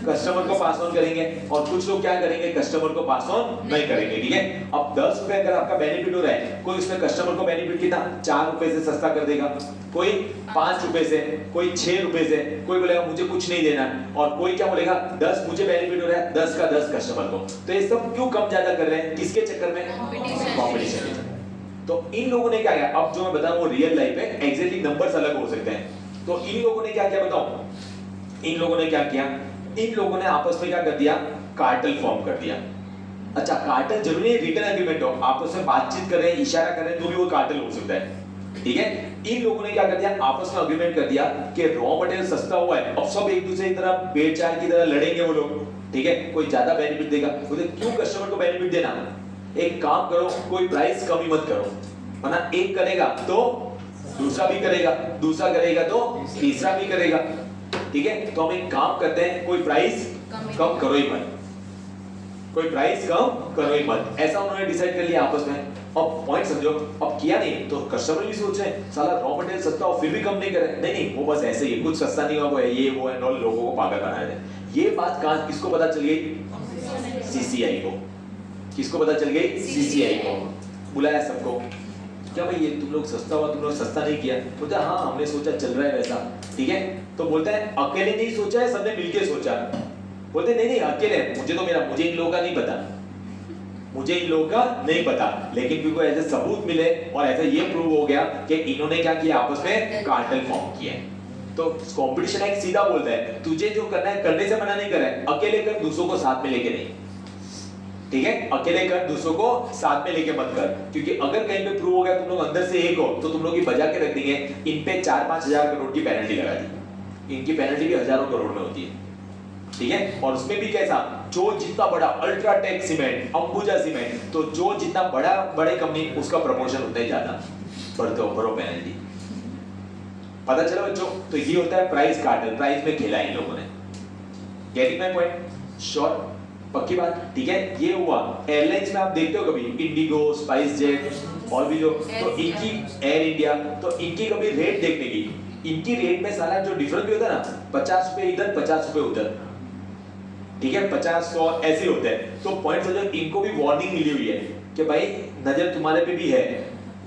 कस्टमर को पास ऑन करेंगे, और कुछ लोग क्या करेंगे? कस्टमर को पास ऑन नहीं करेंगे, ठीक है। अब 10 रुपए अगर आपका बेनिफिट हो रहा है, कोई उसमें कस्टमर को बेनिफिट कितना? 4 रुपए से सस्ता कर देगा, कोई 5 रुपए से, कोई 6 रुपए से, कोई बोलेगा मुझे कुछ नहीं देना, और कोई क्या बोलेगा 10 मुझे बेनिफिट हो रहा है, 10 का 10 कस्टमर को। तो ये सब क्यों कम ज्यादा कर रहे हैं? किसके चक्कर में? कंपटीशन। तो इन लोगों ने क्या किया? अब जो मैं बता रहा हूं रियल लाइफ में एग्जैक्टली नंबर्स अलग हो सकते हैं। तो इन लोगों ने क्या किया बताओ? इन लोगों ने क्या किया? इन लोगों ने आपस में क्या कर दिया? कार्टेल फॉर्म कर दिया। अच्छा, कार्टेल जरूरी है रिटन एग्रीमेंट हो, आपस में बातचीत कर रहे हैं, इशारा कर रहे हैं, तो भी वो कार्टेल हो सकता है, ठीक है। इन लोगों ने क्या कर दिया? आपस में अग्रीमेंट कर दिया कि रॉ मटेरियल सस्ता हुआ है, अब सब एक दूसरे की तरह बेचार की तरह लड़ेंगे वो लोग, ठीक है। कोई ज्यादा बेनिफिट देगा, बोले क्यों कस्टमर को बेनिफिट देना? एक काम करो, कोई प्राइस कम ही मत करो, वरना एक करेगा तो दूसरा भी करेगा, दूसरा करेगा तो तीसरा भी करेगा, ठीक है। तो हम एक काम करते हैं, कोई प्राइस कम करो ही मत, कोई प्राइस कम करो ही मत, ऐसा उन्होंने डिसाइड कर लिया आपस में। अब पॉइंट समझो, अब किया नहीं तो कस्टमर भी सोच रहे हैं साला रॉ मटेरियल सस्ता हो फिर भी कम नहीं करे, नहीं वो बस ऐसे ही कुछ सस्ता नहीं हुआ, वो है ये वो है, लोगों को पागल बनाया है। ये बात कहां किसको पता चल गई? सीसीआई को। किसको पता चल गई? सीसीआई को। बुलाया सबको, क्या भाई ये तुम लोग सस्ता हुआ, तुम लोग सस्ता नहीं किया? बोलता हाँ हमने सोचा चल रहा है वैसा, ठीक है। तो बोलता है अकेले नहीं सोचा है, सबने मिलके सोचा। बोलते नहीं नहीं अकेले, मुझे इन लोगों का नहीं पता, मुझे इन लोगों का नहीं पता, लेकिन क्योंकि ऐसे सबूत मिले और ऐसा ये प्रूव हो गया कि इन्होंने क्या किया? आपस में कार्टेल फॉर्म किया। तो कंपटीशन एक्ट सीधा बोलता है तुझे जो करना है करने से मना नहीं कर रहा है, अकेले कर, दूसरों को साथ में लेके नहीं, ठीक है। अकेले कर, दूसरों को साथ में लेके मत कर, क्योंकि अगर कहीं पे प्रूव हो गया तुम लोग अंदर से एक हो तो तुम लोग की बजा के रख देंगे। इन पे 4-5 हजार करोड़ की पेनल्टी लगा दी, इनकी पेनल्टी भी हजारों करोड़ में होती है, ठीक है। और उसमें भी कैसा? जो जितना बड़ा अल्ट्राटेक सीमेंट, अंबुजा सीमेंट, तो जो जितना बड़े कंपनी उसका प्रमोशन उतना ही ज्यादा भरो पेनल्टी। पता चला बच्चों? तो ये होता है प्राइस कार्टेल, प्राइस में खेला इन लोगों ने। Getting my point? श्योर? पक्की बात, ठीक है। ये हुआ एयरलाइंस में, आप देखते हो कभी इंडिगो, स्पाइस जेट और भी जो, तो इनकी एयर इंडिया, तो इनकी कभी रेट देखने की, इनकी रेट में साला जो डिफरेंस भी होता है ना, 50 रुपए इधर 50 रुपए उधर, ठीक है, 50-100 ऐसे होते हैं। तो पॉइंट समझो, इनको भी वार्निंग मिली हुई है कि भाई नजर तुम्हारे पे भी है,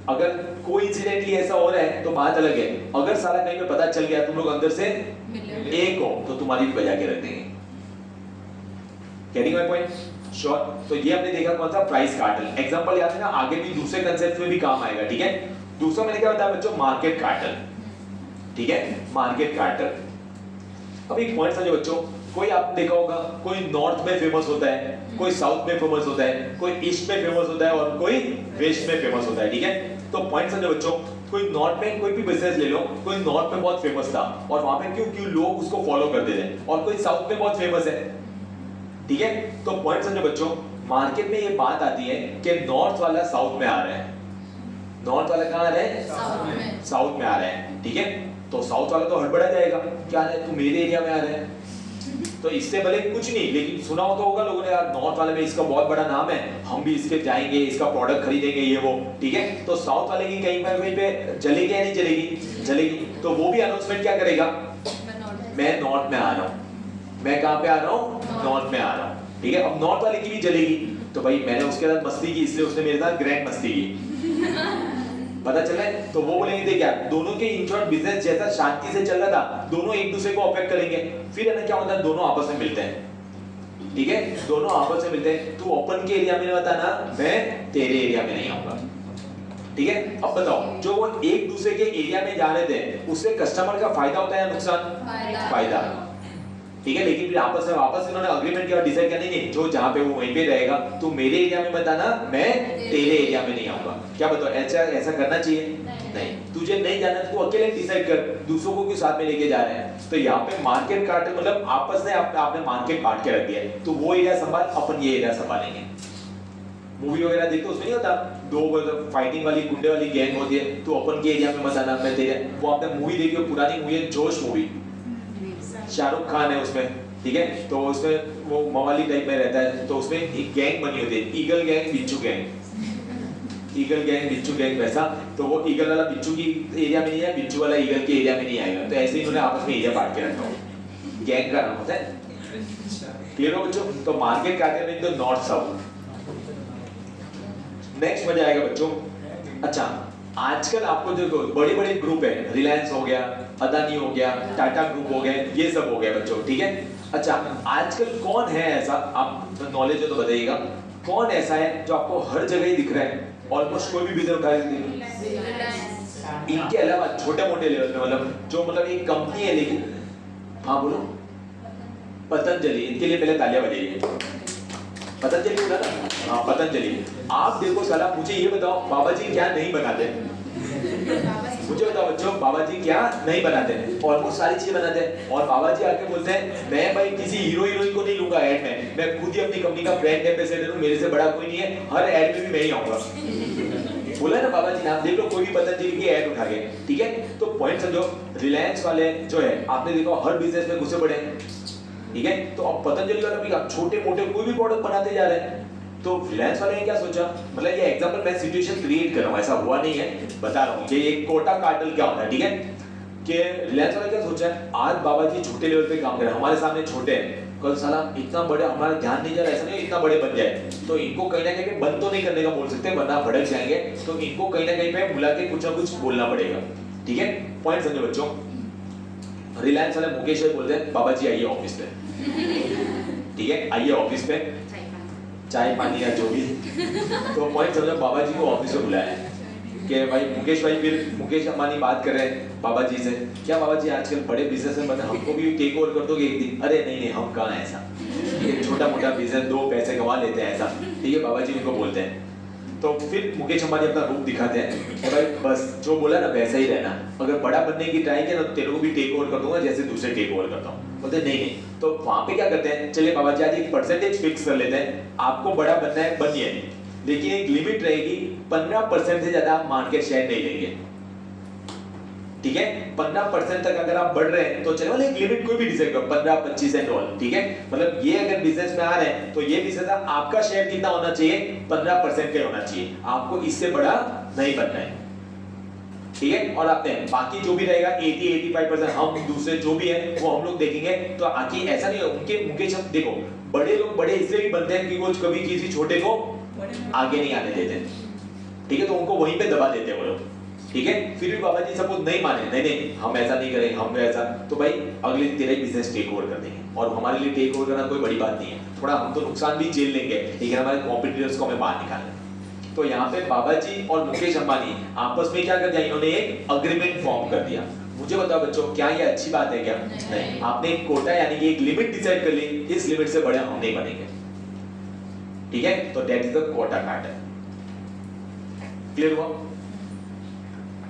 अगर कोई इंसिडेंटली ऐसा हो रहा है तो बात अलग है, अगर साला कहीं पे पता चल गया तुम लोग अंदर से एक हो तो तुम्हारी भी बजा के रख देंगे। Getting my point? श्योर? तो ये हमने देखा कौन सा? Price cartel. एग्जांपल याद है ना, आगे भी दूसरे कांसेप्ट में भी काम आएगा, ठीक है। दूसरा मैंने क्या बताया बच्चों? मार्केट कार्टेल, ठीक है, मार्केट कार्टेल। अब एक पॉइंट समझो बच्चों, कोई आपने देखा होगा कोई नॉर्थ में फेमस होता है, कोई साउथ में फेमस होता है, कोई ईस्ट में फेमस होता है और कोई वेस्ट में फेमस होता है, ठीक है। तो पॉइंट समझो बच्चों, कोई नॉर्थ में कोई भी बिजनेस ले लो, कोई नॉर्थ में बहुत फेमस था और वहां पे क्यों लोग उसको फॉलो करते थे, और कोई साउथ में बहुत फेमस है, ठीक है। तो पॉइंट समझो बच्चों, मार्केट में ये बात आती है कि नॉर्थ वाला साउथ में आ रहा है, नॉर्थ वाला कहां आ रहा है? साउथ में आ रहा है, ठीक है। तो साउथ वाला तो हड़बड़ा जाएगा, क्या है तू मेरे एरिया में आ रहा है, तो इससे भले कुछ नहीं, लेकिन सुना तो होगा लोगों ने, यार नॉर्थ वाले में इसका बहुत बड़ा नाम है, हम भी इसके जाएंगे, इसका प्रोडक्ट खरीदेंगे, ये वो, ठीक है। तो साउथ वाले की कहीं पे चलेगी या नहीं चलेगी? चलेगी। तो वो भी अनाउंसमेंट क्या करेगा? मैं नॉर्थ में आ रहा हूँ, मैं कहां पे आ रहा हूँ? नॉर्थ में आ रहा हूँ, ठीक है। अब नॉर्थ वाले की भी चलेगी, तो भाई मैंने उसके साथ मस्ती की इसलिए उसने मेरे साथ ग्रैंड मस्ती की, पता चला है। तो वो बोलेंगे क्या, दोनों के इन शॉर्ट बिजनेस जैसा शांति से चल रहा था, दोनों एक दूसरे को अफेक्ट करेंगे, फिर है ना क्या होता है, दोनों आपस में मिलते हैं, ठीक है, दोनों आपस में मिलते हैं। तू ओपन के एरिया में मत आना, मैं तेरे एरिया में नहीं आऊंगा, ठीक है। अब बताओ, जो वो एक दूसरे के एरिया में जा रहे थे उससे कस्टमर का फायदा होता है या नुकसान? फायदा, ठीक है। लेकिन फिर आपस में इन्होंने अग्रीमेंट किया और डिसाइड किया नहीं जो जहाँ पे वो वहीं पे रहेगा, तू मेरे एरिया में मत आना, मैं तेरे एरिया में नहीं आऊंगा। क्या बताओ, ऐसा करना चाहिए? नहीं। तुझे नहीं जाना तो अकेले डिसाइड कर, दूसरों को क्यों साथ में लेके जा रहे हैं। तो यहाँ पे मार्केट कार्टेल मतलब आपस में आपने मार्केट बांट के रख दिया है, तो वो एरिया संभाल, अपन ये एरिया संभालेंगे। मूवी वगैरह देखते उसमें नहीं होता, दो मतलब फाइटिंग वाली गुंडे वाली गैंग होती है, तो अपन के एरिया में मत आना, मैं तेरे। वो आपने मूवी देखी हो, पुरानी मूवी है जोश मूवी, शाहरुख खान है उसमें, ठीक है। तो उसमें वो मवाली टाइप में रहता है, तो उसमें एक गैंग बनी होती है, ईगल गैंग बिच्छू गैंग, ईगल गैंग बिच्छू गैंग वैसा। तो वो ईगल वाला बिच्छू की एरिया में नहीं है, बिच्छू वाला ईगल के एरिया में नहीं आएगा। तो ऐसे ही इन्होंने आपस में एरिया बांट के रखा हो, गैंग का नाम होता है। क्लियर हो बच्चों? तो मार्केट कार्टेल में तो नॉर्थ साउथ। नेक्स्ट मजा आएगा बच्चों। अच्छा, आजकल आपको जो बड़े बड़े ग्रुप है, रिलायंस हो गया, अदानी हो गया, टाटा ग्रुप हो गए, ये सब हो गया बच्चों, ठीक है। अच्छा, आजकल कौन है ऐसा, आप नॉलेज हो तो बताइएगा, कौन ऐसा है जो आपको हर जगह ही दिख रहा है, ऑलमोस्ट कोई भी बिजनेस उठा लीजिए। इनके अलावा छोटे मोटे लेवल पे मतलब जो मतलब एक कंपनी है, लेकिन हाँ बोलो, पतंजलि, इनके लिए पहले तालियां बजाइए। पतंजलि बोला ना, हाँ पतंजलि। आप देखो साला, मुझे ये बताओ बाबा जी क्या नहीं बनाते? मुझे बताओ बच्चों, बाबा जी क्या नहीं बनाते हैं? ऑलमोस्ट सारी चीजें बनाते हैं। और बाबा जी आके बोलते हैं मैं भाई किसी हीरो हीरोइन को नहीं लूंगा ऐड में, मैं खुद ही अपनी कंपनी का ब्रांड एम्बेसडर हूं, मेरे से बड़ा कोई नहीं है, हर ऐड में भी मैं ही आऊंगा। बोला ना बाबा जी ने, आप देख लो कोई भी पतंजलि की ऐड उठा के, ठीक है। तो पॉइंट समझो, रिलायंस वाले जो है आपने देखा हर बिजनेस में घुसे पड़े हैं, ठीक है। तो अब पतंजलि वाला भी छोटे मोटे कोई भी प्रोडक्ट बनाते जा रहे हैं। तो रिलायंस वाले ने क्या सोचा, मतलब ये एग्जांपल मैं सिचुएशन क्रिएट कर रहा हूं, ऐसा हुआ नहीं है, बता रहा हूं कि ये कोटा कार्टेल क्या होता है, ठीक है। कि रिलायंस वाले क्या सोचा है, आज बाबा जी छोटे लेवल पे काम कर रहे हैं, हमारे सामने छोटे हैं, कल साला इतना बड़े, हमारा ध्यान नहीं जा रहा, ऐसा नहीं इतना बड़े बन जाए, तो इनको कहीं ना कहीं बंद तो नहीं करने का बोल सकते, वरना भड़क जाएंगे। तो इनको कहीं ना कहीं पे बुला के कुछ ना कुछ बोलना पड़ेगा, ठीक है। पॉइंट समझो बच्चों। रिलायंस वाले मुकेश भाई बोलते हैं बाबा जी आइए ऑफिस पे, ठीक है, आइए ऑफिस पे, चाय पानी या जो भी। तो पॉइंट समझो, बाबा जी को ऑफिस में बुलाया कि भाई मुकेश भाई, फिर मुकेश अंबानी बात कर रहे हैं बाबा जी से, क्या बाबा जी आजकल बड़े बिजनेस में हमको भी टेक ओवर कर दोगे एक दिन? अरे नहीं नहीं, हम कहाँ ऐसा, ये छोटा मोटा बिजनेस, दो पैसे कमा लेते हैं ऐसा, ठीक है। बाबा जी उनको बोलते हैं। तो फिर मुकेश अंबानी अपना रूप दिखाते हैं कि भाई बस जो बोला ना वैसा ही रहना, अगर बड़ा बनने की ट्राई किया ना तो तेरे को भी टेक ओवर कर दूंगा जैसे दूसरे टेक ओवर करता हूँ। बोलते नहीं नहीं। तो वहां पे क्या करते हैं, चलिए बाबा जी आज एक परसेंटेज फिक्स कर लेते हैं, आपको बड़ा बनना है बनिए, लेकिन एक लिमिट रहेगी, 15% से ज्यादा आप मार्केट शेयर नहीं लेंगे, ठीक है। 15% तक अगर आप बढ़ रहे हैं तो चलो, एक लिमिट कोई भी डिसाइड करो, 15-25 एंड ऑल, ठीक है। मतलब ये अगर बिजनेस में आ रहे हैं तो ये बिजनेस आपका शेयर कितना होना चाहिए, 15% का होना चाहिए, आपको इससे बड़ा नहीं बनना है, ठीक है। और आपने बाकी जो भी रहेगा 80-85% हम दूसरे जो भी है वो हम लोग देखेंगे। तो आगे ऐसा नहीं है, उनके मुकेश हम देखो, बड़े लोग बड़े इसलिए भी बनते हैं कि वो कभी किसी छोटे को आगे नहीं आने देते, ठीक है। तो उनको वहीं पे दबा देते हैं वो लोग, ठीक है। फिर भी बाबा जी सपोज नहीं माने, नहीं नहीं हम ऐसा नहीं करेंगे, हम ऐसा, तो भाई अगले दिन तेरा ही बिजनेस टेक ओवर कर देंगे, और हमारे लिए टेक ओवर करना कोई बड़ी बात नहीं है, थोड़ा हम तो नुकसान भी झेल लेंगे, लेकिन हमारे कॉम्पिटिटर्स को हमें बाहर निकालना। तो यहाँ पे बाबा जी और मुकेश अंबानी आपस में क्या कर दिया, इन्होंने एक अग्रीमेंट फॉर्म कर दिया। मुझे बताओ बच्चों, क्या ये अच्छी बात है क्या? नहीं। आपने एक कोटा यानी कि एक लिमिट डिसाइड कर ली, इस लिमिट से बड़े हम नहीं बनेंगे, ठीक है। तो that is the quota cartel. Clear हुआ?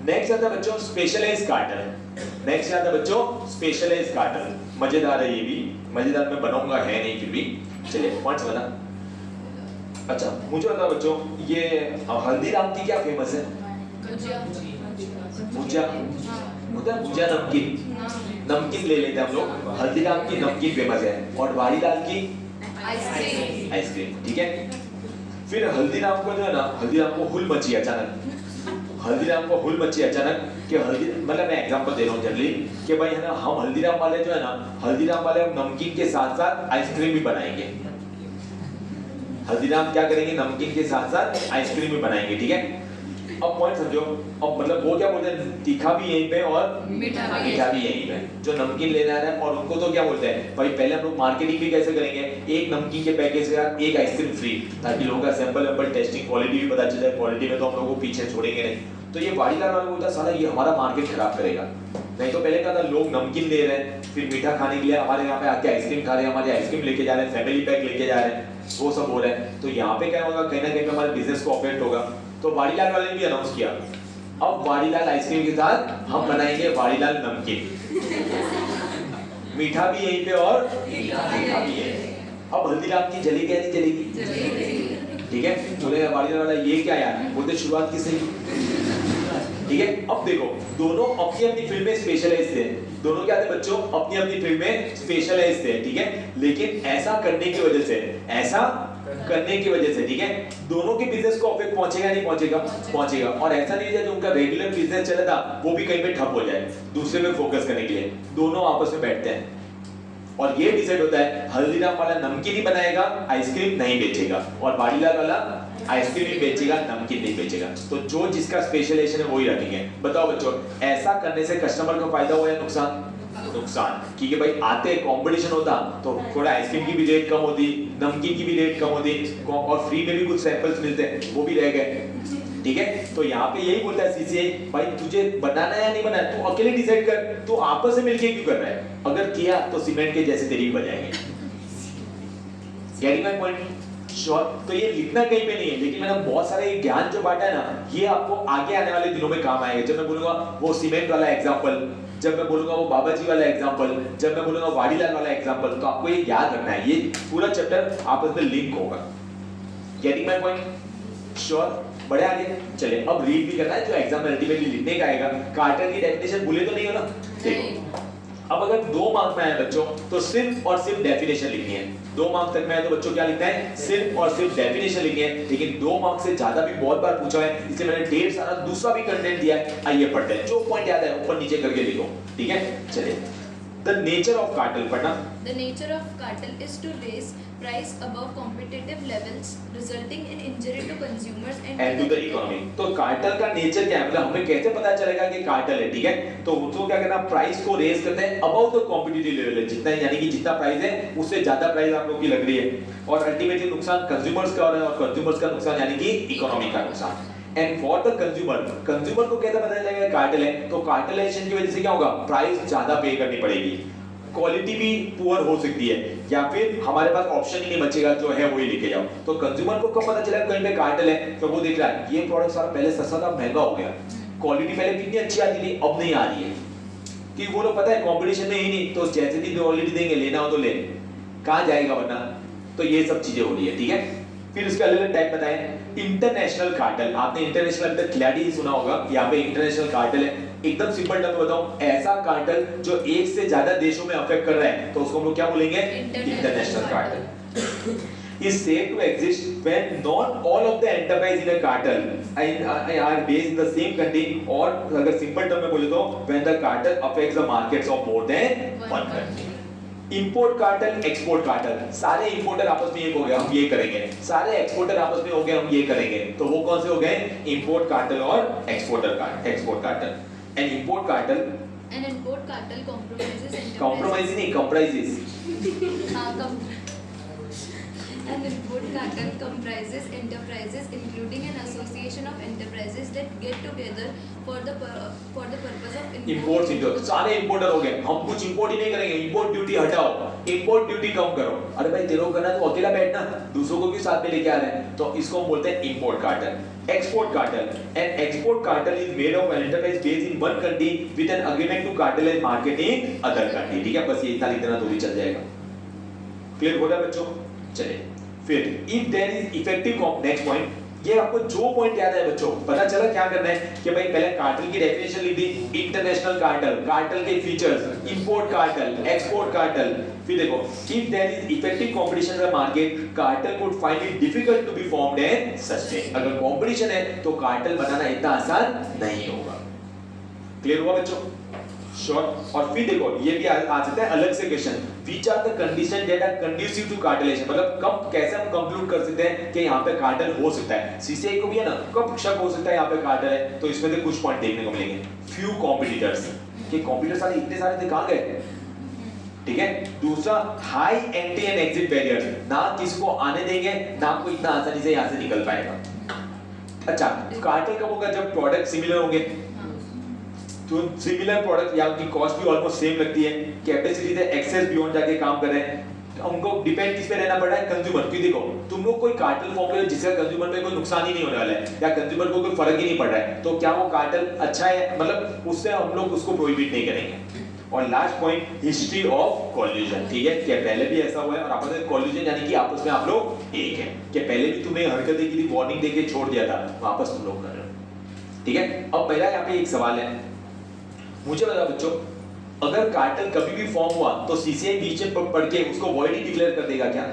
नेक्स्ट आता है बच्चों स्पेशलाइज कार्टेल। नेक्स्ट आता है बच्चों स्पेशलाइज कार्टेल। मजेदार है ये भी, मजेदार मैं बनाऊंगा है नहीं फिर भी, चलिए पॉइंट्स बना। अच्छा मुझे बताओ बच्चों, ये हल्दीराम की क्या फेमस है? भुजिया, मतलब भुजिया नमकीन, नमकीन ले लेते हैं हम लोग। हल्दीराम की नमकीन फेमस है, और वाड़ीलाल की आइसक्रीम, आइसक्रीम, ठीक है। फिर हल्दीराम को जो है ना, हल्दीराम को हुल मची अचानक, हल्दीराम को हुल मची अचानक कि हल्दी, मतलब मैं एग्जांपल दे रहा हूँ जनरली कि भाई है ना, हम हल्दीराम वाले जो है ना, हल्दीराम वाले नमकीन के साथ साथ आइसक्रीम भी बनाएंगे। हल्दीराम क्या करेंगे, नमकीन के साथ साथ आइसक्रीम भी बनाएंगे, ठीक है। अब पॉइंट समझो, अब मतलब वो क्या बोलते हैं, तीखा भी यहीं पे और मीठा भी यहीं पे, जो नमकीन लेने आ रहा है। और उनको तो क्या बोलते हैं भाई, पहले हम लोग मार्केटिंग भी कैसे करेंगे, एक नमकीन के पैकेज के साथ एक आइसक्रीम फ्री, ताकि लोगों का सैंपल वैंपल टेस्टिंग क्वालिटी भी पता चल जाए। क्वालिटी में तो हम लोगों को पीछे छोड़ेंगे नहीं। तो ये वाड़ीलाल वाला बोलता है साला ये हमारा मार्केट खराब करेगा, नहीं तो पहले क्या था, लोग नमकीन दे रहे हैं, फिर मीठा खाने के लिए हमारे यहाँ पे आके आइसक्रीम खा रहे हैं, हमारे आइसक्रीम लेके जा रहे हैं, फैमिली पैक लेके जा रहे हैं, वो सब हो रहा है। तो यहाँ पे क्या होगा, कहीं ना कहीं पे हमारे बिजनेस को अफेक्ट होगा। तो वाड़ीलाल वाले ने भी अनाउंस किया, अब वाड़ीलाल आइसक्रीम के साथ हम बनाएंगे वाड़ीलाल नमकीन, मीठा भी यहीं पे और मीठा भी है। अब हल्दीराम की जलेगी या नहीं जलेगी? ठीक है, बोलेगा वाड़ीलाल वाला ये क्या यार, बोलते शुरुआत की सही। ठीक है, अब देखो दोनों अपनी अपनी फील्ड में स्पेशलाइज्ड थे, दोनों क्या थे बच्चों, अपनी अपनी फील्ड में स्पेशलाइज्ड थे। ठीक है, लेकिन ऐसा करने की वजह से, ठीक है, दोनों के बिजनेस को अफेक्ट पहुंचेगा नहीं पहुंचेगा? पहुंचेगा। और ऐसा नहीं है जो उनका रेगुलर बिजनेस चला था वो भी कहीं पे ठप हो जाए, दूसरे पे फोकस करने के लिए दोनों आपस में बैठते हैं और ये डिसाइड होता है, हल्दीराम वाला नमकीन ही बनाएगा, आइसक्रीम नहीं बेचेगा, और वाड़ीलाल वाला आइसक्रीम ही बेचेगा, नमकीन नहीं बेचेगा। तो जो जिसका स्पेशलाइजेशन है वही रखेंगे। बताओ बच्चों, ऐसा करने से कस्टमर को फायदा हुआ या नुकसान? नुकसान, क्योंकि भाई आते कंपटीशन होता तो थोड़ा आइसक्रीम की भी रेट कम होती, नमकीन की भी रेट कम होती, और फ्री में भी कुछ सैंपल्स मिलते हैं वो भी रह गए। ठीक है, तो यहाँ पे यही बोलता है सीसीआई, भाई तुझे बनाना है या नहीं बनाना, तू अकेले डिसाइड कर, तू आपस में मिलके क्यों कर रहा है? अगर किया तो सीमेंट के जैसे तेरी बजाएंगे। Getting my point? श्योर। तो ये लिखना कहीं पे नहीं है, लेकिन मैंने बहुत सारे ज्ञान जो बांटा है ना, ये आपको आगे आने वाले दिनों में काम आएगा। जब मैं बोलूंगा वो सीमेंट वाला एग्जांपल, जब मैं बोलूंगा वो बाबाजी वाला एग्जांपल, जब मैं बोलूंगा वाड़ीलाल वाला एग्जांपल, तो आपको ये याद रखना है, ये पूरा चैप्टर आपस में लिंक होगा। Getting my point? श्योर। बड़े आगे चले, अब रीड भी करना है जो एग्जाम में अल्टीमेटली लिखने का आएगा। कार्टर की डेफिनेशन भूले तो नहीं हो ना? देखो, अब अगर 2 मार्क्स में आए बच्चों तो सिर्फ और सिर्फ डेफिनेशन लिखनी है। 2 मार्क्स तक में आए तो बच्चों क्या लिखना है? सिर्फ और सिर्फ डेफिनेशन लिखनी है। लेकिन 2 मार्क्स से ज्यादा भी बहुत बार पूछा है, इसलिए मैंने ढेर सारा दूसरा भी कंटेंट दिया है। आइए पढ़ते हैं, जो पॉइंट याद है ऊपर नीचे करके लिखो। ठीक है, चलिए। The nature of cartel, पढ़ना। The nature of cartel is to raise price above competitive levels, resulting in injury to consumers and to the economy। तो कार्टेल का नेचर क्या है, मतलब हमें कैसे पता चलेगा कि कार्टेल है? ठीक है, तो उसको क्या करना, प्राइस को रेज करते हैं अबव द कॉम्पिटिटिव लेवल, जितना यानी कि जितना प्राइस है उससे ज्यादा प्राइस आप लोग की लग रही है, और अल्टीमेटली नुकसान कंज्यूमर्स का हो रहा है, और कंज्यूमर्स का नुकसान यानी कि इकोनॉमी का नुकसान। एंड फॉर द कंज्यूमर को कैसे पता चलेगा कार्टेल है? तो कार्टेलाइजेशन की वजह से क्या होगा, प्राइस ज्यादा पे करनी पड़ेगी, क्वालिटी भी पुअर हो सकती है, या फिर हमारे पास ऑप्शन ही नहीं बचेगा, जो है वही लेके जाओ। तो कंज्यूमर को कब पता चला कहीं पे कार्टेल है? तो वो देख रहा है ये प्रोडक्ट सारा पहले सस्ता था, महंगा हो गया, क्वालिटी पहले कितनी अच्छी आती थी, अब नहीं आ रही है, कि वो लोग पता है कंपटीशन में ही नहीं, तो जैसे भी ऑलरेडी देंगे, लेना हो तो ले, कहाँ जाएगा वरना। तो ये सब चीजें हो रही है। ठीक है, फिर उसके अलग अलग टाइप बताएं। इंटरनेशनल कार्टेल, आपने इंटरनेशनल अभी तक क्लैरिटी सुना होगा, यहाँ पे इंटरनेशनल कार्टेल है। एकदम सिंपल टर्म में बताऊं, ऐसा कार्टेल जो एक से ज्यादा देशों में अफेक्ट कर रहा है, तो उसको हम लोग क्या बोलेंगे? International cartel. is said to exist when not all of the enterprise in a cartel are based in the same country, और अगर सिंपल टर्म में बोले तो when the cartel affects the markets of more than one country। Import cartel, export cartel, सारे importer आपस में एक हो गए, हम ये करेंगे, सारे एक्सपोर्टर आपस में हो गए, हम ये करेंगे, तो वो कौन से हो गए? इंपोर्ट कार्टेल और export cartel. And import cartel, an import cartel compromise नहीं, comprises An import cartel comprises enterprises, including an association of enterprises that get together for the purpose of imports into। सारे importer हो गए, हम कुछ import ही नहीं करेंगे, import duty हटाओ, import duty कम करो। अरे भाई तेरे को करना तो अकेला बैठना, दूसरों को भी साथ में लेके आ रहे हैं, तो इसको हम बोलते हैं import cartel. Export cartel, and export cartel is made of an enterprise based in one country with an agreement to cartelise market in other country. ठीक है, बस ये इतना लिख देना तो भी चल जाएगा। क्लियर हो रहा है बच्चों? चलिए फिर, if there is effective, next point, ये आपको जो पॉइंट याद है बच्चों, पता चला क्या करना है कि भाई पहले कार्टेल की डेफिनेशन लिख दी, इंटरनेशनल कार्टेल, कार्टेल के features, import cartel, export cartel. फिर देखो, if there is effective competition in the market, cartel would find it difficult to be formed and sustain. अगर कंपटीशन है तो कार्टेल बनाना इतना आसान नहीं होगा। क्लियर हुआ बच्चों? श्योर। और फिर देखो, ये भी आ सकता है अलग से question, which are the condition that are conducive to cartelization, मतलब कब कैसे हम कंक्लूड कर सकते हैं कि यहाँ पे कार्टेल हो सकता है। सीसीआई को भी है ना, कब शक हो सकता है यहाँ पे कार्टेल है, तो इसमें से कुछ पॉइंट देखने को मिलेंगे। फ्यू कॉम्पिटिटर्स, कि कॉम्पिटिटर सारे इतने सारे थे, कहाँ गए? ठीक है। दूसरा, high entry and exit barriers, ना किसको आने देंगे, ना कोई इतना आसानी से यहाँ से निकल पाएगा। अच्छा, कार्टेल कब होगा? जब प्रोडक्ट सिमिलर होंगे, तो सिमिलर प्रोडक्ट या उनकी कॉस्ट भी ऑलमोस्ट सेम लगती है, कैपेसिटी से एक्सेस बियॉन्ड जाके काम कर रहे हैं, तो उनको डिपेंड किस पे रहना पड़ रहा है, कंज्यूमर। क्यों देखो तुम लोग कोई कार्टेल फॉर्म करो जिसका कंज्यूमर पे कोई नुकसान ही नहीं होने वाला है या कंज्यूमर को कोई फर्क ही नहीं पड़ रहा है, तो क्या वो कार्टेल अच्छा है, मतलब उससे हम लोग उसको प्रोहिबिट नहीं करेंगे। और last point, history of collusion, ठीक है, क्या पहले भी ऐसा हुआ है और आपस में कॉल्यूजन यानी कि आपस में आप लोग एक है, क्या पहले भी तुम्हें हरकत की थी, वार्निंग देके छोड़ दिया था, वापस तुम लोग कर रहे हो, ठीक है। अब मेरा यहाँ पे एक सवाल है, मुझे बताओ बच्चों, अगर कार्टेल कभी भी फॉर्म हुआ तो सीसीआई बीच में पढ़ के उसको वॉइड ही डिक्लेयर कर देगा क्या?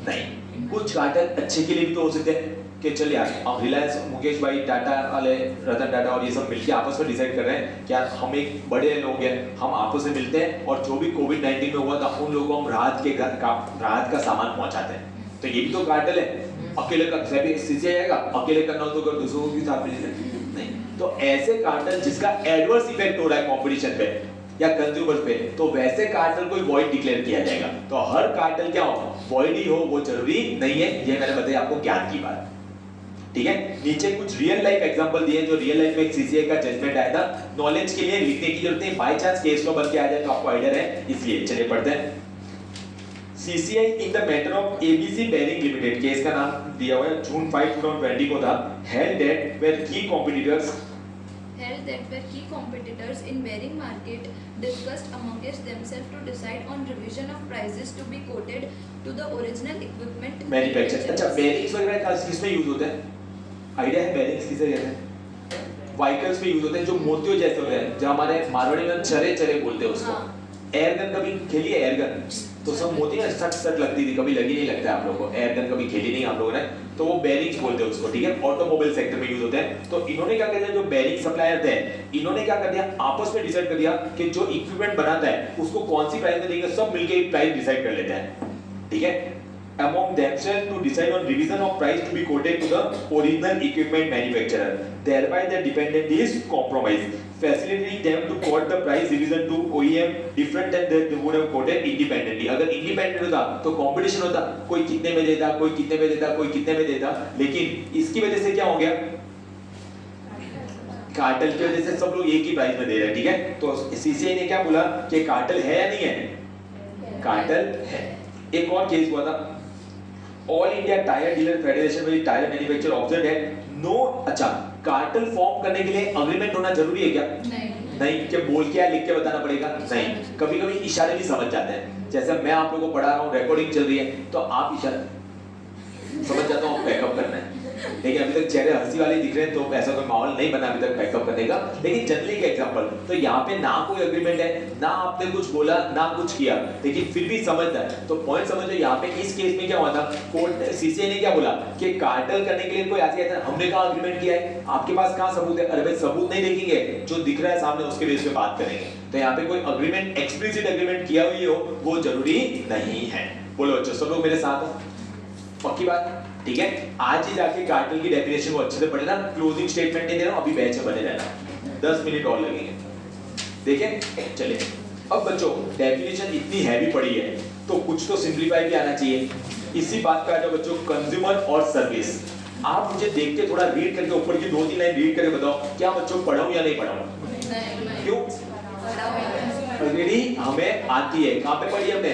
नहीं, कुछ कार्टेल अच्छे के लिए भी तो हो सकते हैं कि चल यार अब रिलायंस, मुकेश भाई, टाटा वाले, रतन टाटा और ये सब मिलके आपस में डिसाइड कर रहे हैं क्या हम एक बड़े लोग हैं, हम आपस में मिलते हैं और जो भी कोविड-19 में हुआ था उन लोगों को हम राहत का सामान पहुंचाते हैं, तो ये भी तो कार्टेल है। अकेले का सीसीआई आएगा, अकेले करना हो तो कर, दूसरों के साथ नहीं। तो ऐसे कार्टेल जिसका एडवर्स इफेक्ट हो रहा है कंपटीशन पे या कंज्यूमर पे, तो वैसे कार्टेल को वॉइड डिक्लेयर किया जाएगा। तो हर कार्टेल क्या हो, वॉइड ही हो वो जरूरी नहीं है, ये मैंने बताया आपको ज्ञान की बात, ठीक है। नीचे कुछ रियल लाइफ एग्जांपल दिए जो रियल लाइफ में एक सीसीआई का जजमेंट आया था, नॉलेज के लिए लिखने की जरूरत नहीं, बाय चांस केस लॉ बन के आ जाए तो आपको आइडिया है, इसलिए चलिए पढ़ते हैं। CCI in the matter of ABC bearing limited, case का नाम दिया हुआ है, जून 5 2020 को था, हेल्ड दैट वेयर की competitors in bearing market discussed amongst themselves to decide on revision of prices to be quoted to the original equipment manufacture. अच्छा, bearings वगैरह किसमें यूज होते हैं, आइडिया है बेयरिंग्स किसे कहते हैं? व्हीकल्स में यूज होते हैं, जो मोतियों जैसे होते हैं, जो हमारे मारवाड़ी में चरे चरे बोलते हैं उसको। एयरगन कभी खेली है? एयरगन तो सब मोती में सट सट लगती थी, कभी लगी नहीं लगता है आप लोगों को, एयरगन कभी खेली नहीं आप लोगों ने, तो वो बेयरिंग्स बोलते हैं उसको, ठीक है। ऑटोमोबाइल सेक्टर में यूज होते हैं। तो इन्होंने क्या कर दिया, जो बेयरिंग सप्लायर थे इन्होंने क्या कर दिया, आपस में डिसाइड कर दिया कि जो इक्विपमेंट बनाता है उसको कौन सी प्राइस में देंगे, सब मिलके एक प्राइस डिसाइड कर लेते हैं, ठीक है, among themselves to decide on revision of price to be quoted to the original equipment manufacturer, thereby the dependent is compromised, facilitating them to quote the price revision to OEM different than they would have quoted independently। अगर independent होता तो competition होता, कोई कितने में देता, कोई कितने में देता, कोई कितने में देता, लेकिन इसकी वजह से क्या हो गया, कार्टेल की वजह से सब लोग एक ही प्राइस में दे रहे हैं, ठीक है। तो सीसीआई ने क्या बोला कि कार्टेल है या नहीं है, कार्टेल है। एक और केस हुआ था, all India tyre dealer federation में टायर मैन्युफैक्चरर ऑब्जर्व है नो। अच्छा, कार्टेल फॉर्म करने के लिए एग्रीमेंट होना जरूरी है क्या? नहीं, क्या बोल के या लिख के बताना पड़ेगा? नहीं, कभी कभी इशारे भी समझ जाते हैं, जैसे मैं आप लोगों को पढ़ा रहा हूँ, रिकॉर्डिंग चल रही है तो आप इशारा समझ जाता हूँ बैकअप करना है, लेकिन अभी तक चेहरे हंसी वाले दिख रहे हैं तो ऐसा कोई माहौल नहीं बना अभी तक बैकअप करने का। लेकिन जनरली का एग्जांपल, तो यहाँ पे ना कोई एग्रीमेंट है, ना आपने कुछ बोला ना कुछ किया, लेकिन फिर भी समझता है। तो पॉइंट समझो, यहाँ पे इस केस में क्या हुआ था, कोर्ट सीसीआई ने क्या बोला कि कार्टेल करने के लिए कोई ऐसे कहता है हमने कहा एग्रीमेंट किया है, आपके पास कहाँ सबूत है? अरे भाई सबूत नहीं देखेंगे, जो दिख रहा है सामने उसके बेस पे बात करेंगे। तो यहाँ पे कोई एग्रीमेंट, एक्सप्लिसिट एग्रीमेंट किया हुई हो वो जरूरी नहीं है। बोलो बच्चों, सब लोग मेरे साथ हो, पक्की बात, ठीक है। आज ही जाके कार्टेल की डेफिनेशन को अच्छे से पढ़ लेना, क्लोजिंग स्टेटमेंट नहीं दे रहा हूं, अभी बैच में बने रहना, 10 मिनट और लगेंगे, देखें। चलिए, अब बच्चों डेफिनेशन इतनी हैवी पड़ी है तो कुछ तो सिंपलीफाई भी आना चाहिए। इसी बात पे आ जाओ बच्चों, कंज्यूमर और सर्विस। आप मुझे देख के थोड़ा रीड करके ऊपर की 2-3 लाइन रीड करके बताओ, क्या बच्चों पढ़ाऊं या नहीं पढ़ाऊं? क्यों? ऑलरेडी हमें आती है, कहाँ पे पढ़ी हमने?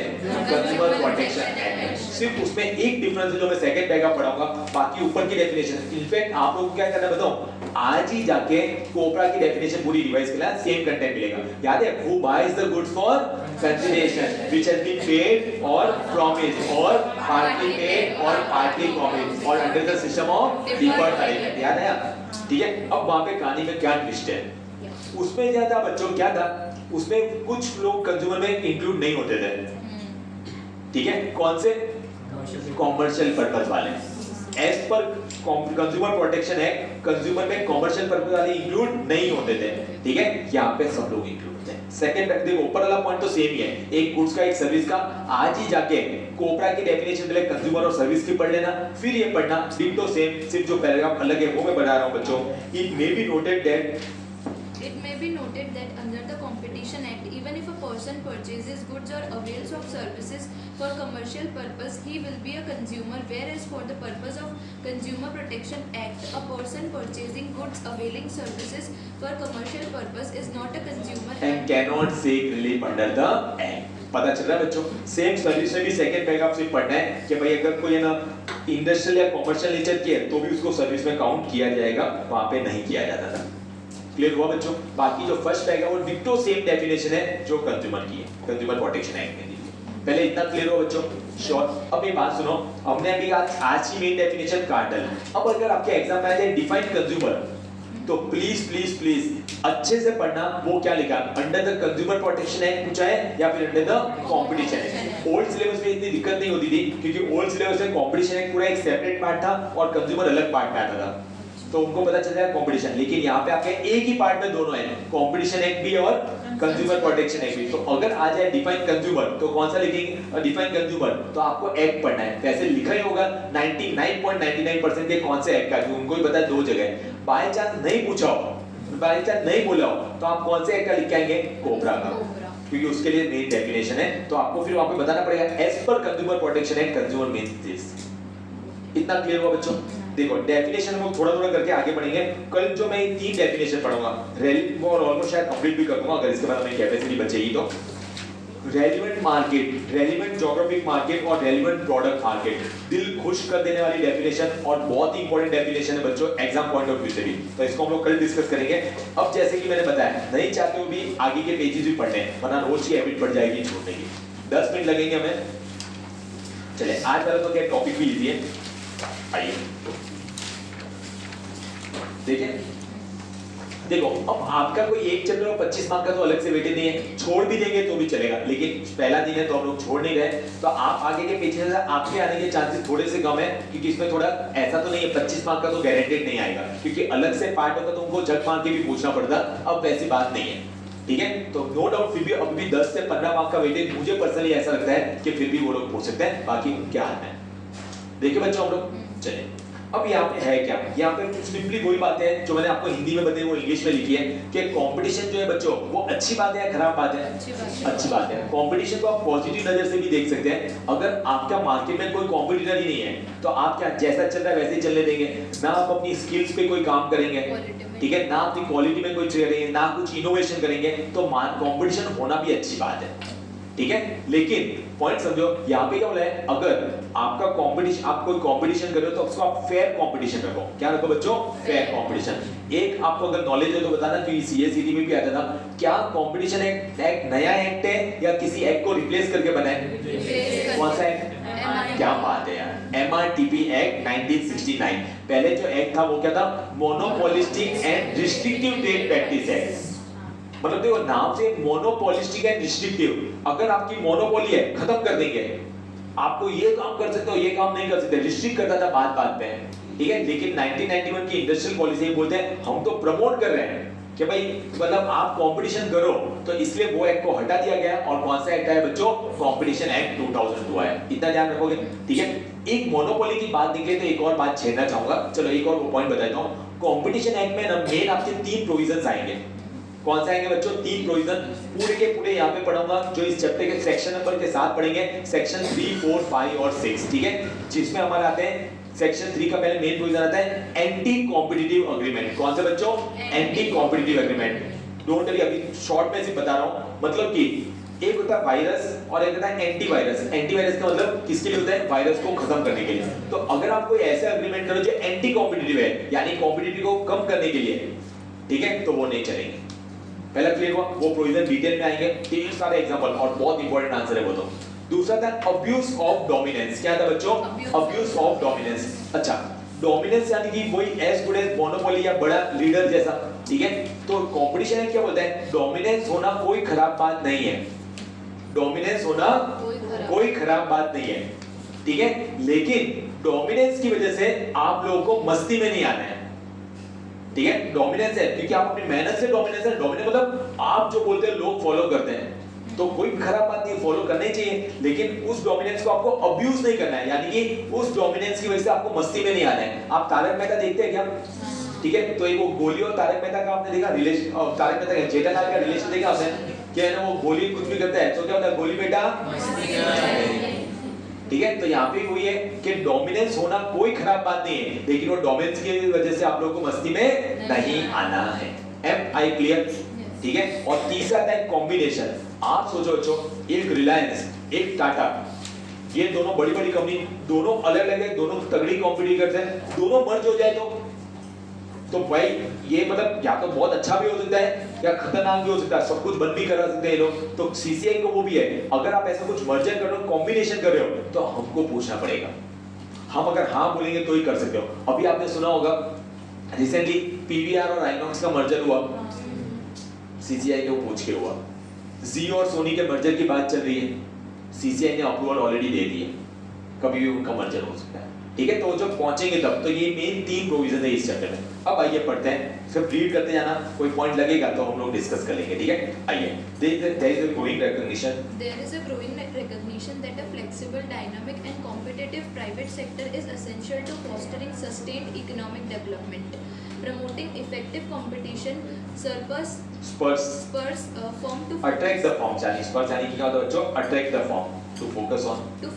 Consumer protection act. सिर्फ उसमें एक डिफरेंस है जो मैं सेकंड पैराग्राफ पढ़ाऊंगा, बाकी ऊपर की डेफिनेशन। इनफैक्ट आप लोगों को क्या करना बताऊं, आज ही जाके कोपरा की डेफिनेशन पूरी रिवाइज करना, सेम कंटेंट मिलेगा। याद है, who buys the goods for consideration which has been paid और प्रॉमिस्ड और पार्टली पेड और पार्टली प्रॉमिस्ड और under the system of deferred arrangement. याद है आप? ठीक है। अब वहां पे कहानी में क्या ट्विस्ट है, उसमें क्या था बच्चों, क्या था उसमें, कुछ लोग कंज्यूमर में इंक्लूड नहीं होते थे, ठीक है। कौन से? कॉमर्शियल पर्पस वाले। As per consumer protection act, consumer में कॉमर्शियल पर्पस वाले इंक्लूड नहीं होते थे, ठीक है। यहाँ पे सब लोग इंक्लूड होते हैं। सेकंड, देखो ऊपर वाला पॉइंट तो सेम ही है, एक गुड्स का एक सर्विस का। आज ही जाके कोपरा की डेफिनेशन पहले कंज्यूमर और सर्विस की पढ़ लेना, फिर ये पढ़ना डिट्टो सेम, सिर्फ जो पैराग्राफ अलग है वो मैं बता रहा हूँ बच्चों। It may be noted that under the Competition Act, even if a person purchases goods or avails of services for commercial purpose, he will be a consumer, whereas for the purpose of Consumer Protection Act, a person purchasing goods availing services for commercial purpose is not a consumer and cannot seek relief under the act. पता चल रहा है बच्चों? Same service में भी second paragraph से पढ़ना है कि भाई अगर कोई है ना इंडस्ट्रियल या कॉमर्शियल नेचर की है तो भी उसको सर्विस में काउंट किया जाएगा, वहां पे नहीं किया जाता था। क्लियर हुआ बच्चों? बाकी जो फर्स्ट पैराग्राफ वो डिक्टो सेम डेफिनेशन है जो कंज्यूमर की है, कंज्यूमर प्रोटेक्शन एक्ट में दी है। पहले इतना क्लियर हो बच्चों? श्योर? अब ये बात सुनो, हमने अभी आज की मेन डेफिनेशन कार्टेल। अब अगर आपके एग्जाम में आ जाए डिफाइन कंज्यूमर, तो प्लीज प्लीज प्लीज अच्छे से पढ़ना वो क्या लिखा, under the consumer protection act पूछा है या फिर under the competition act. Old syllabus में इतनी दिक्कत नहीं होती थी क्योंकि ओल्ड सिलेबस में कॉम्पिटिशन एक्ट पूरा एक सेपरेट पार्ट था और कंज्यूमर अलग पार्ट में आता था, तो उनको पता चल जाएगा कॉम्पिटिशन। लेकिन यहाँ पे आपके एक ही पार्ट में दोनों है, कॉम्पिटिशन एक्ट भी और कंज्यूमर प्रोटेक्शन एक्ट भी। तो अगर आ जाए डिफाइन कंज्यूमर तो कौन सा लिखेंगे? डिफाइन कंज्यूमर तो आपको एक्ट पढ़ना है, वैसे लिखा ही होगा 99.99% के कौन से एक्ट का, उनको ही पता है दो जगह। बाय चांस नहीं पूछा हो, बाय चांस नहीं बोला हो तो आप कौन से एक्ट का लिख के आएंगे? कोबरा का, क्योंकि उसके लिए मेन डेफिनेशन है। तो आपको फिर वहां पे बताना पड़ेगा as per consumer protection act consumer means this. इतना क्लियर हुआ बच्चों? देखो डेफिनेशन को थोड़ा थोड़ा करके आगे बढ़ेंगे। कल जो मैं ये तीन डेफिनेशन पढ़ूंगा रेलेवेंट और ऑलमोस्ट शायद कंप्लीट भी कर दूंगा अगर इसके बाद हमें कैपेसिटी बचेगी तो। Relevant market, relevant geographic market और रेलेवेंट प्रोडक्ट मार्केट, दिल खुश कर देने वाली डेफिनेशन और बहुत ही इंपॉर्टेंट डेफिनेशन है बच्चों एग्जाम पॉइंट ऑफ व्यू से भी। तो इसको हम लोग कल डिस्कस करेंगे। अब जैसे कि मैंने बताया नहीं चाहते हो भी आगे के पेजेस भी पढ़ने हैं, वरना रोज की हैबिट पड़ जाएगी छोड़ने की। 10 मिनट लगेंगे हमें। चले आज वाला तो क्या टॉपिक भी इजी है, आइए देखिए। देखो अब आपका कोई एक चैप्टर और 25 मार्क का तो अलग से वेटेज नहीं है, छोड़ भी देंगे तो भी चलेगा, लेकिन पहला दिन है तो हम लोग छोड़ नहीं रहे। तो आप आगे के पीछे से आपके आने के चांसेस थोड़े से कम है क्योंकि इसमें थोड़ा ऐसा तो नहीं है 25 मार्क का तो गारंटेड नहीं आएगा, क्योंकि अलग से पार्ट होता तो उनको झक मार के भी पूछना पड़ता। अब वैसी बात नहीं है, ठीक है? तो नो डाउट फिर भी अब भी 10 से 15 मार्क का वेटेज मुझे पर्सनली ऐसा लगता है कि फिर भी वो लोग पूछ सकते हैं, बाकी उनके हाथ में। देखिए बच्चों हम लोग चले। अब यहाँ पे है क्या? यहाँ पे सिंपली वही बातें हैं जो मैंने आपको हिंदी में बताई वो इंग्लिश में लिखी है कि कंपटीशन जो है बच्चों वो अच्छी बात है या खराब बात है? अच्छी बात है। कंपटीशन को आप पॉजिटिव नजर से भी देख सकते हैं। अगर आपका मार्केट में कोई कंपटीटर ही नहीं है तो आप क्या जैसा चल रहा है वैसे ही चलने देंगे? ना आप अपनी स्किल्स पे कोई काम करेंगे, ठीक है, ना अपनी क्वालिटी में कोई करेंगे, ना कुछ इनोवेशन करेंगे, तो कंपटीशन होना भी अच्छी बात है, ठीक है? लेकिन पॉइंट समझो यहाँ पे क्या बोला है, अगर आपका कंपटीशन, आप कोई कंपटीशन कर रहे हो तो उसको आप फेयर कंपटीशन रखो। क्या रखो बच्चों? Fair competition. एक आपको अगर नॉलेज है तो बताना, क्योंकि सीएसईटी में भी आता था, क्या कंपटीशन एक नया एक्ट है या किसी एक्ट को रिप्लेस करके बना है? कौन सा एक्ट? क्या बात है यार, एमआरटीपी एक्ट 1969। पहले जो एक्ट था वो क्या था? Monopolistic and restrictive trade practice act. मतलब देखो नाम से मोनोपोलिस्टिक एंड रिस्ट्रिक्टिव, अगर आपकी मोनोपोली है खत्म कर देंगे, आपको ये काम कर सकते हो ये काम नहीं कर सकते, रिस्ट्रिक्ट करता था बात बात पे, ठीक है? लेकिन 1991 की इंडस्ट्रियल पॉलिसी बोलते हैं हम तो प्रमोट कर रहे हैं कि भाई मतलब आप कंपटीशन करो, तो इसलिए वो एक्ट को हटा दिया गया। और कौन सा एक्ट है बच्चों? कंपटीशन एक्ट 2002 है। इतना ध्यान रखोगे, ठीक है? एक मोनोपोली की बात निकले तो एक और बात छेड़ना चाहूंगा, चलो एक और पॉइंट बताता हूं। कंपटीशन एक्ट में ना मेन आपके 3 प्रोविजंस आएंगे। कौन सा आएंगे बच्चों? 3 प्रोविजन पूरे के पूरे यहाँ पे पढ़ाऊंगा, जो इस चैप्टर के सेक्शन नंबर के साथ पढ़ेंगे, सेक्शन 3, 4, 5 और 6, ठीक है? जिसमें हमारे आते हैं सेक्शन 3 का पहले मेन प्रोविजन आता है एंटी कॉम्पिटिटिव एग्रीमेंट। कौन सा बच्चों? Anti competitive agreement. Don't worry, अभी शॉर्ट में सिर्फ बता रहा हूं। मतलब कि एक होता है वायरस और एक होता है एंटीवायरस। एंटीवायरस का मतलब किसके लिए होता है? वायरस को खत्म करने के लिए। तो अगर आप कोई ऐसा एग्रीमेंट करो जो एंटी कॉम्पिटिटिव है, यानी कॉम्पिटिटिव को कम करने के लिए, ठीक है, तो वो नहीं चलेंगे। पहला क्लियर हुआ? वो प्रोविजन डिटेल में आएंगे, ढेर सारे एग्जांपल और बहुत इंपॉर्टेंट आंसर है वो तो। दूसरा था अब्यूज ऑफ डोमिनेंस। क्या था बच्चों? Abuse of dominance. अच्छा, डोमिनेंस यानी कि वही एज गुड एज मोनोपोली या बड़ा लीडर जैसा, ठीक है? तो कंपटीशन है क्या बोलता है? डोमिनेंस होना कोई खराब बात नहीं है, डोमिनेंस होना कोई खराब बात नहीं है, ठीक है? लेकिन डोमिनेंस की वजह से आप लोगों को मस्ती में नहीं आना है, ठीक है? डोमिनेंस है क्योंकि आप अपनी मेहनत से डोमिनेंस है। डोमिनेंस मतलब आप जो बोलते हैं लोग फॉलो करते हैं, तो कोई खराब बात नहीं, फॉलो करना ही चाहिए, लेकिन उस डोमिनेंस को आपको अब्यूज नहीं करना है, यानी कि उस डोमिनेंस की वजह से आपको मस्ती में नहीं आना है। आप तारक मेहता देखते हैं क्या? ठीक है। तो एक वो गोली और तारक मेहता का आपने देखा रिलेशन, तारक मेहता का जेठालाल का रिलेशन देखा आपने, क्या है ना, वो गोली कुछ भी करता है तो क्या होता है, गोली बेटा ठीक है। तो यहाँ पे वही है कि डोमिनेंस होना कोई खराब बात नहीं है, लेकिन वो डोमिनेंस की वजह से आप लोगों को मस्ती में नहीं आना है। एम आई क्लियर, ठीक है। और तीसरा आता है कॉम्बिनेशन। आप सोचो बच्चों, एक रिलायंस एक टाटा, ये दोनों बड़ी बड़ी कंपनी, दोनों अलग अलग है, दोनों तगड़ी कॉम्पिटिटर्स हैं, दोनों मर्ज हो जाए तो भाई ये मतलब या तो बहुत अच्छा भी हो सकता है या खतरनाक भी हो सकता है, सब कुछ बंद भी करा सकते हैं ये लोग। तो सीसीआई को वो भी है, अगर आप ऐसा कुछ मर्जर कर रहे हो, कॉम्बिनेशन कर रहे हो, तो हमको पूछना पड़ेगा। हम अगर हाँ बोलेंगे तो ही कर सकते हो। अभी आपने सुना होगा रिसेंटली पीवीआर और आइनॉक्स का मर्जर हुआ, सीसीआई को पूछ के हुआ। जियो और सोनी के मर्जर की बात चल रही है, सीसीआई ने अप्रूवल ऑलरेडी दे दी है, कभी भी उनका मर्जर हो सकता है, ठीक है। तो जब पहुंचेंगे तब, तो ये मेन 3 प्रोविजन है इस चैप्टर में। अब आइए पढ़ते हैं, सिर्फ रीड करते जाना, कोई पॉइंट लगेगा तो हम लोग डिस्कस कर लेंगे, ठीक है। आइए, there is a growing recognition. There is a growing recognition that a flexible, dynamic and competitive private sector is essential to fostering sustained economic development. Promoting effective competition spurs Spurs firm to attract the firm, यानी spurs यानी कि क्या होता है बच्चों, attract the firm to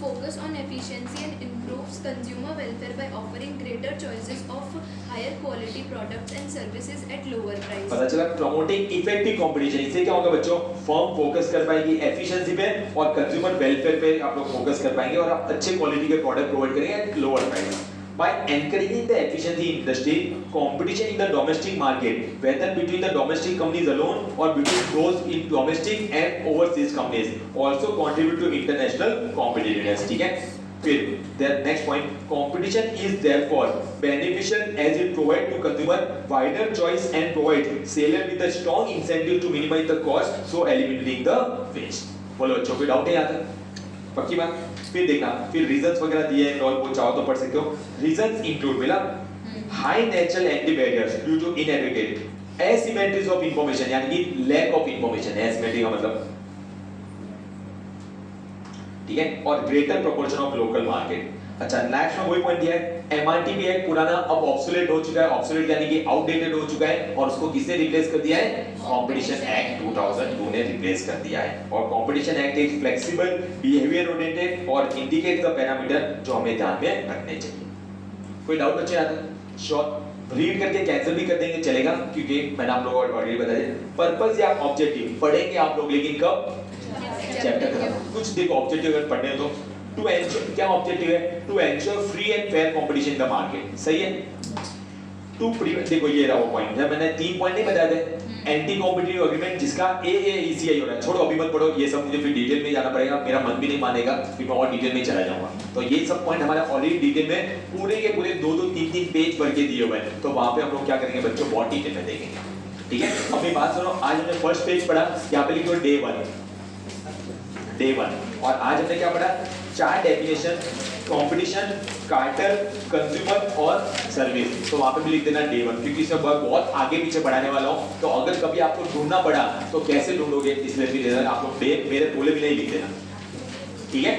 focus on efficiency and improves consumer welfare by offering greater choices of higher quality products and services at lower price. पता चला, promoting effective competition, इससे क्या होगा बच्चों, फर्म फोकस कर पाएगी एफिशिएंसी पे और कंज्यूमर वेलफेयर पे आप लोग फोकस कर पाएंगे और आप अच्छे क्वालिटी के प्रोडक्ट प्रोवाइड करेंगे at lower price. By encouraging the efficiency in industry, competition in the domestic market, whether between the domestic companies alone or between those in domestic and overseas companies, also contribute to international competitiveness, ठीक है। फिर their next point, competition is therefore beneficial as it provide to consumer wider choice and provide seller with a strong incentive to minimize the cost, so eliminating the waste। बोलो बच्चों, कोई doubt है यहाँ तक? पक्की बात। फिर देखना, फिर रीजंस वगैरह दिए हैं, और वो चाहो तो पढ़ सकते हो। रीजंस इंक्लूड मिला high natural entry barriers due to inadequate asymmetries of information, यानी कि लैक ऑफ इंफॉर्मेशन, एसिमेट्री का मतलब, ठीक है, और greater proportion of local market. अच्छा, नेक्स्ट में वही पॉइंट दिया है, एमआरटीपी एक्ट पुराना अब ऑब्सोलेट हो चुका है, ऑब्सोलेट यानी कि आउटडेटेड हो चुका है, और उसको किसने रिप्लेस कर दिया है, कंपटीशन एक्ट 2002 ने रिप्लेस कर दिया है। और कंपटीशन एक्ट एक फ्लेक्सिबल, बिहेवियर ओरिएंटेड और इंडिकेट द पैरामीटर जो हमें ध्यान में रखने चाहिए। कोई डाउट बच्चे आता है? श्योर, रीड करके कैंसिल भी कर देंगे चलेगा, क्योंकि मैंने आप लोगों को ऑलरेडी बता दिया। पर्पस या ऑब्जेक्टिव पढ़ेंगे आप लोग, लेकिन कब, चैप्टर खत्म। कुछ देखो ऑब्जेक्टिव अगर पढ़ने हो तो टू एंश्योर, क्या ऑब्जेक्टिव है, to ensure free and fair competition in the market, सही है। टू प्रिवेंट, देखो ये रहा वो पॉइंट है, मैंने 3 पॉइंट नहीं बताए थे। एंटी कॉम्पिटिटिव एग्रीमेंट जिसका AAECI हो रहा है, छोड़ो अभी मत पढ़ो, ये सब मुझे फिर डिटेल में जाना पड़ेगा, मेरा मन भी नहीं मानेगा, फिर मैं और डिटेल में चला जाऊंगा। तो ये सब पॉइंट हमारे ऑलरेडी डिटेल में पूरे के पूरे 2-2, 3-3 पेज भर के दिए हुए हैं, तो वहां पे हम लोग क्या करेंगे बच्चों, बहुत डिटेल में देखेंगे, ठीक है। अपनी बात सुनो, आज हमने फर्स्ट पेज पढ़ा, यहाँ पे लिखो डे 1, और आज हमने क्या पढ़ा, 4 डेफिनेशन, कंपटीशन, कार्टेल, कंज्यूमर और सर्विस। तो वहां पे भी लिख देना डे 1, क्योंकि इसमें बहुत आगे पीछे पढ़ाने वाला हूं, तो अगर कभी आपको ढूंढना पड़ा तो कैसे ढूंढोगे, इसलिए भी देना, आप लोग डे मेरे बोले भी नहीं लिख देना, ठीक है।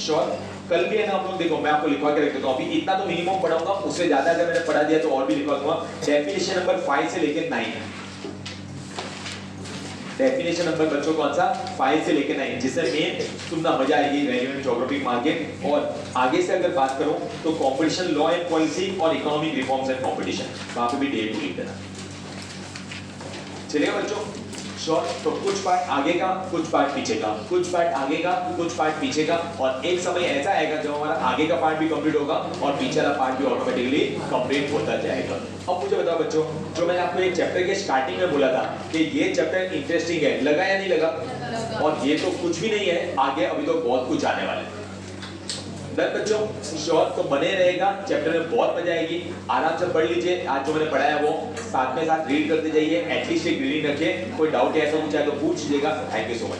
श्योर, कल भी है ना, आप लोग देखो मैं आपको लिखवा के रख देता हूं, अभी इतना तो मिनिमम पढ़ाऊंगा, उससे ज्यादा अगर मैंने पढ़ा दिया तो और भी लिखवा दूंगा। डेफिनेशन नंबर 5 से लेकर 9, डेफिनेशन नंबर बच्चों कौन सा, 5 से लेकर 9, जिससे मेन सुनना मजा आएगी, रेलेवेंट ज्योग्राफिक मार्केट। और आगे से अगर बात करूं तो कंपटीशन लॉ एंड पॉलिसी और इकोनॉमिक रिफॉर्म्स एंड कंपटीशन, वहां पे भी डे 2 लिख देना, चलेगा बच्चों। श्योर, तो कुछ पार्ट आगे का, कुछ पार्ट पीछे का, कुछ पार्ट आगे का, कुछ पार्ट पीछे का, और एक समय ऐसा आएगा जब हमारा आगे का पार्ट भी कंप्लीट होगा और पीछे वाला पार्ट भी ऑटोमेटिकली कंप्लीट होता जाएगा। अब मुझे बताओ बच्चों, जो मैंने आपको एक चैप्टर के स्टार्टिंग में बोला था कि ये चैप्टर इंटरेस्टिंग है, लगा या नहीं लगा? और ये तो कुछ भी नहीं है, आगे अभी तो बहुत कुछ आने वाला है। डन बच्चों, श्योर, तो बने रहेगा, चैप्टर में बहुत मजा आएगी, आराम से पढ़ लीजिए। आज जो मैंने पढ़ाया वो साथ में साथ रीड करते जाइए, एटलीस्ट एक रीडिंग रखिए, कोई डाउट है ऐसा कुछ है तो पूछ लीजिएगा। Thank you so much.